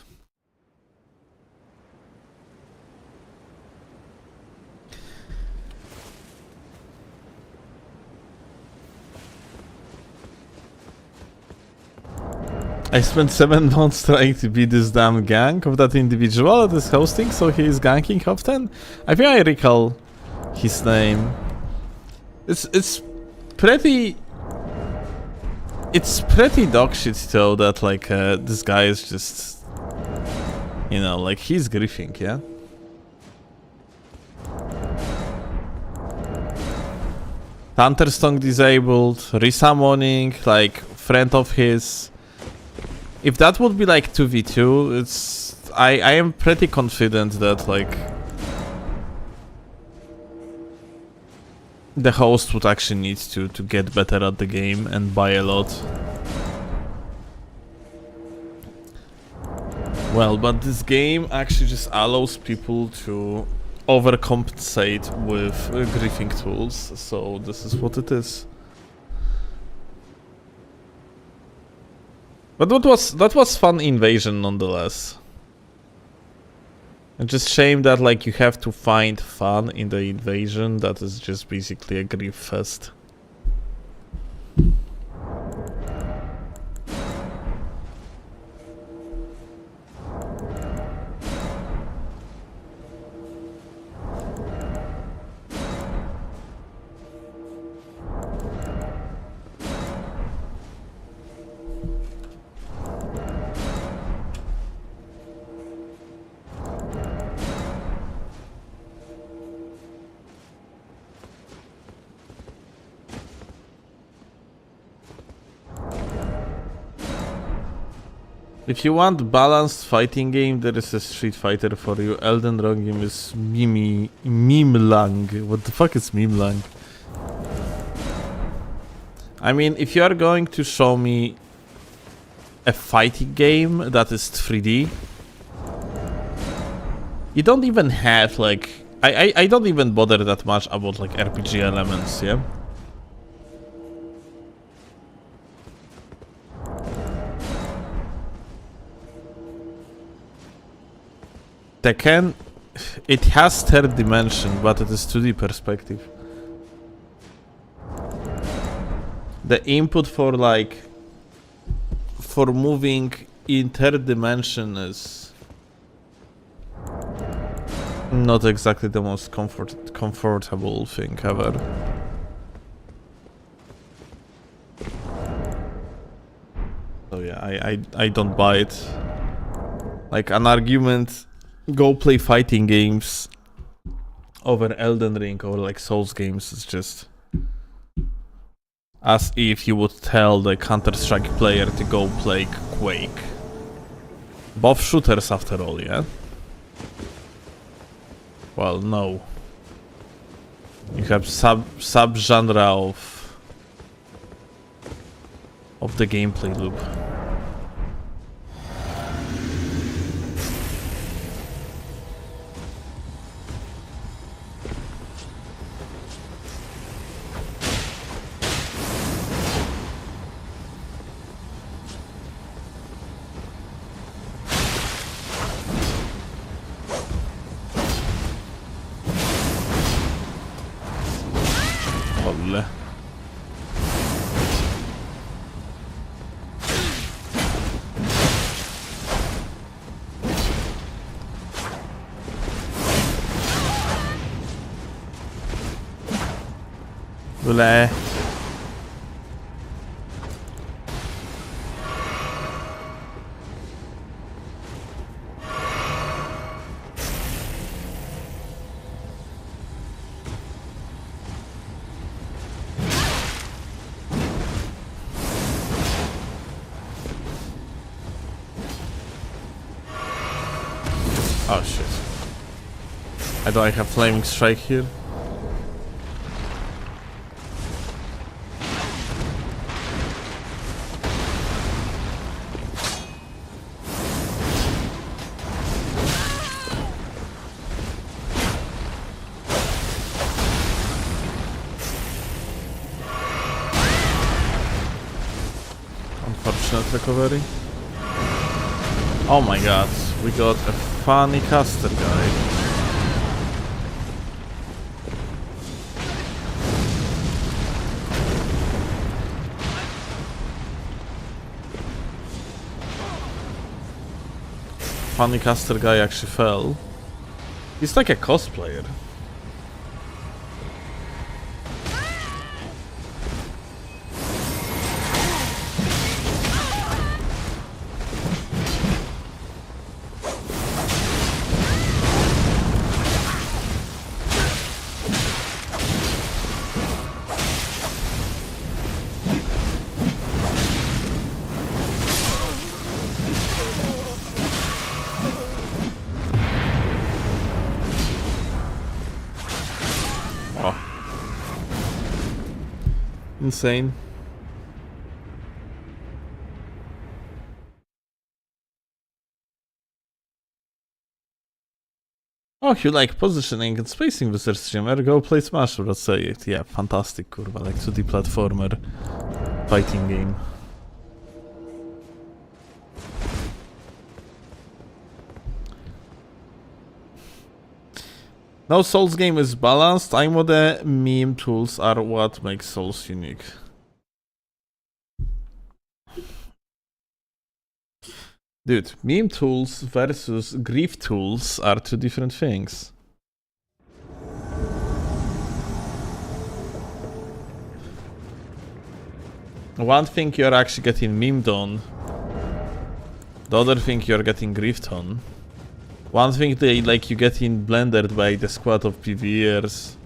I spent 7 months trying to beat this damn gang of that individual that is hosting, so he is ganking often. I think I recall his name. It's pretty dog shit though that like this guy is just, you know, like he's griefing, yeah. Hunter's Tongue disabled, resummoning, like friend of his. If that would be like 2v2, it's I am pretty confident that like the host would actually need to get better at the game and buy a lot. Well, but this game actually just allows people to overcompensate with griefing tools, so this is what it is. But that was fun invasion nonetheless. And just shame that like you have to find fun in the invasion that is just basically a grief fest. If you want balanced fighting game, there is a Street Fighter for you. Elden Ring is meme lang. What the fuck is meme lang? I mean, if you are going to show me a fighting game that is 3D, you don't even have like I don't even bother that much about like RPG elements, yeah? Tekken, it has third dimension, but it is 2D perspective. The input for like for moving in third dimension is not exactly the most comfortable thing ever. So yeah, I don't buy it. Like an argument, go play fighting games over Elden Ring or like Souls games is just as if you would tell the Counter-Strike player to go play Quake. Both shooters after all, yeah? Well, no. You have sub-genre of the gameplay loop. Olle. Ule. Oh shit. Do I have Flaming Strike here? Unfortunate recovery. Oh my god, we got a funny caster guy. Funny caster guy actually fell. He's like a cosplayer. Insane. Oh, you like positioning and spacing with your streamer? Go play Smash, let's say it. Yeah, fantastic, kurwa, like 2D platformer fighting game. No Souls game is balanced. I'm what the meme tools are what makes Souls unique. Dude, meme tools versus grief tools are two different things. One thing you're actually getting memed on, the other thing you're getting griefed on. One thing they like you getting blended by the squad of PvEers,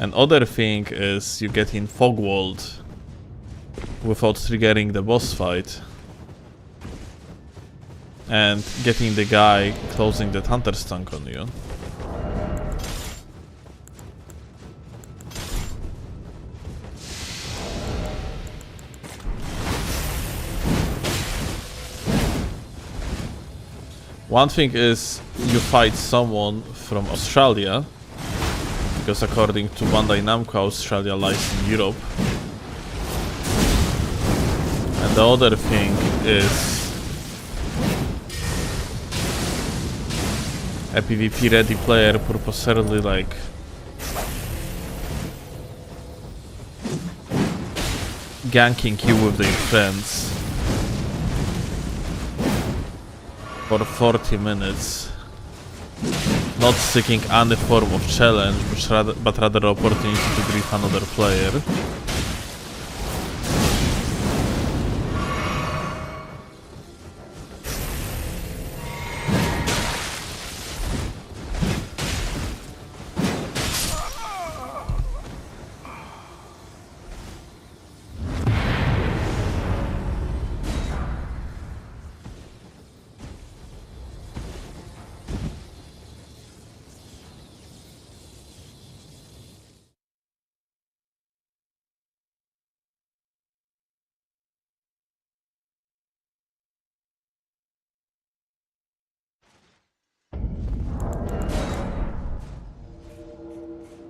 and other thing is you getting fogwalled without triggering the boss fight. and getting the guy closing that hunter's tank on you. One thing is you fight someone from Australia, because according to Bandai Namco, Australia lies in Europe. And the other thing is a PvP ready player purposely like ganking you with their friends for 40 minutes, not seeking any form of challenge, but rather opportunity to grief another player.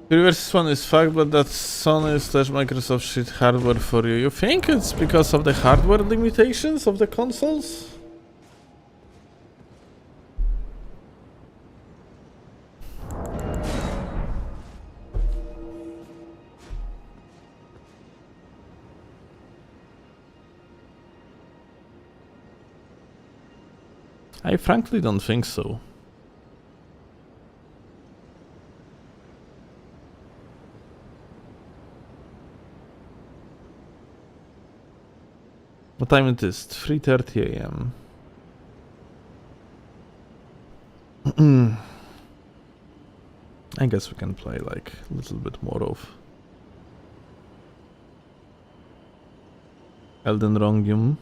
Previous one is fact, but that's Sony/Microsoft shit hardware for you. You think it's because of the hardware limitations of the consoles? I frankly don't think so. What time it is? 3:30 AM. I guess we can play like a little bit more of Elden Ring.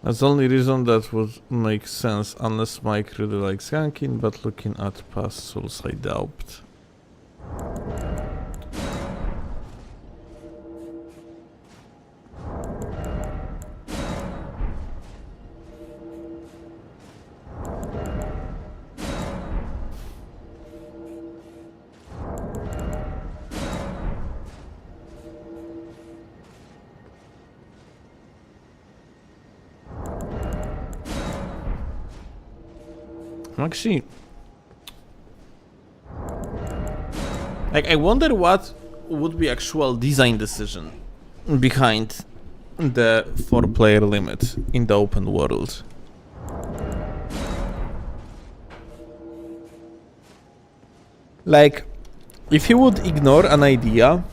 That's the only reason that would make sense, unless Mike really likes ganking, but looking at past Souls, I doubt. Actually, like, I wonder what would be actual design decision behind the 4-player limit in the open world. Like, if you would ignore an idea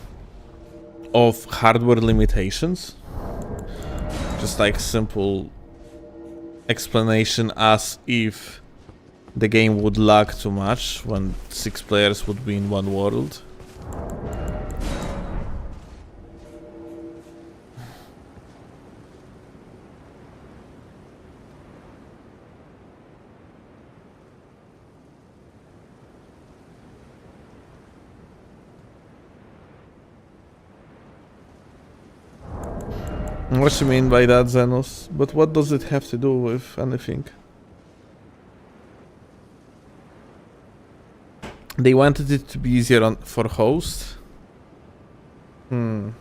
of hardware limitations, just like simple explanation as if the game would lag too much when 6 players would be in one world. What do you mean by that, Xenos? But what does it have to do with anything? They wanted it to be easier for host. You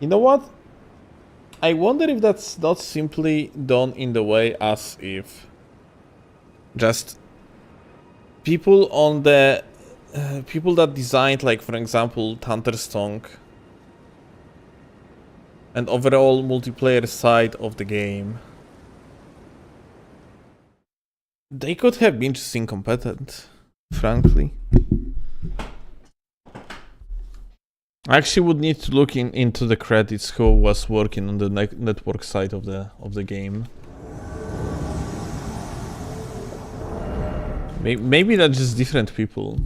know what? I wonder if that's not simply done in the way as if just people on the people that designed, like, for example, Thunderstone and overall multiplayer side of the game They could have been just incompetent, frankly. I actually would need to look into the credits who was working on the network side of the game. Maybe that's just different people.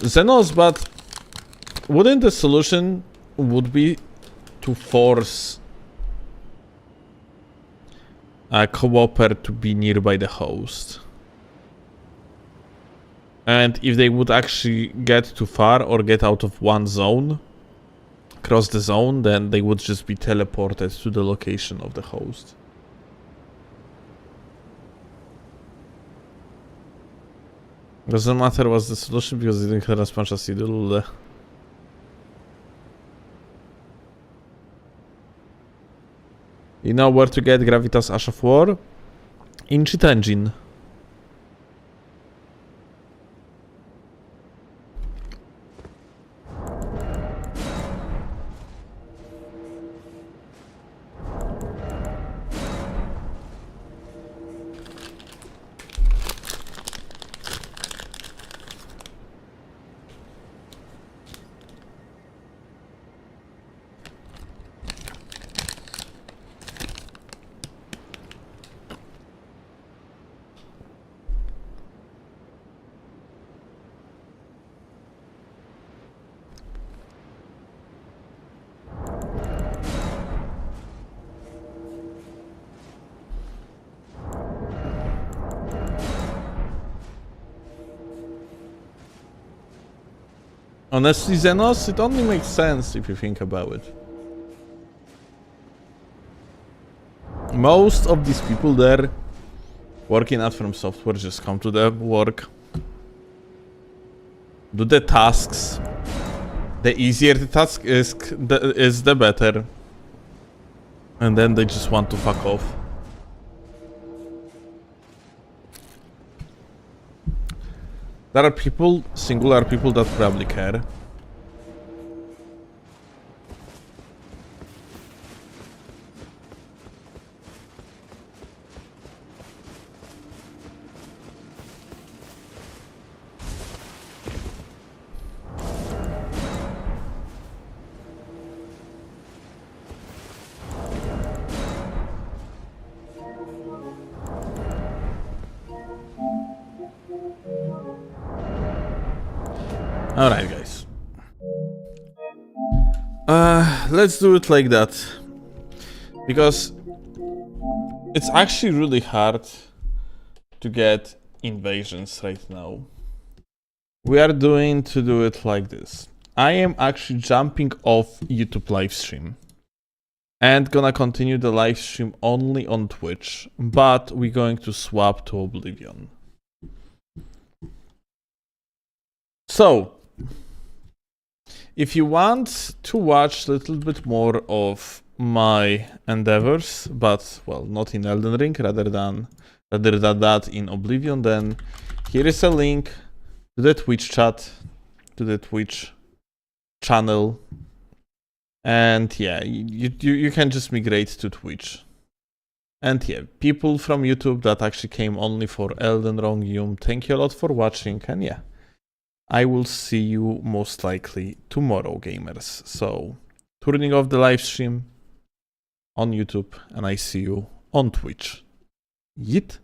Xenos, but wouldn't the solution would be to force a co-opper to be nearby the host? And if they would actually get too far or get out of one zone, cross the zone, then they would just be teleported to the location of the host. Doesn't matter what's the solution because it didn't have as much as you. You know where to get Gravitas Ash of War? In Cheat Engine. Honestly, Xenos, it only makes sense if you think about it. Most of these people there working at From Software just come to the work, do the tasks. The easier the task is, the better. And then they just want to fuck off. There are people, singular people that probably care. Alright, guys. Let's do it like that. Because it's actually really hard to get invasions right now. We are doing to do it like this. I am actually jumping off YouTube livestream and gonna continue the livestream only on Twitch, but we're going to swap to Oblivion. So, if you want to watch a little bit more of my endeavors, but well, not in Elden Ring, rather than that in Oblivion, then here is a link to the Twitch chat, to the Twitch channel, and yeah, you can just migrate to Twitch. And yeah, people from YouTube that actually came only for Elden Ring, thank you a lot for watching, and yeah. I will see you most likely tomorrow, gamers. So, turning off the live stream on YouTube, and I see you on Twitch. Yeet.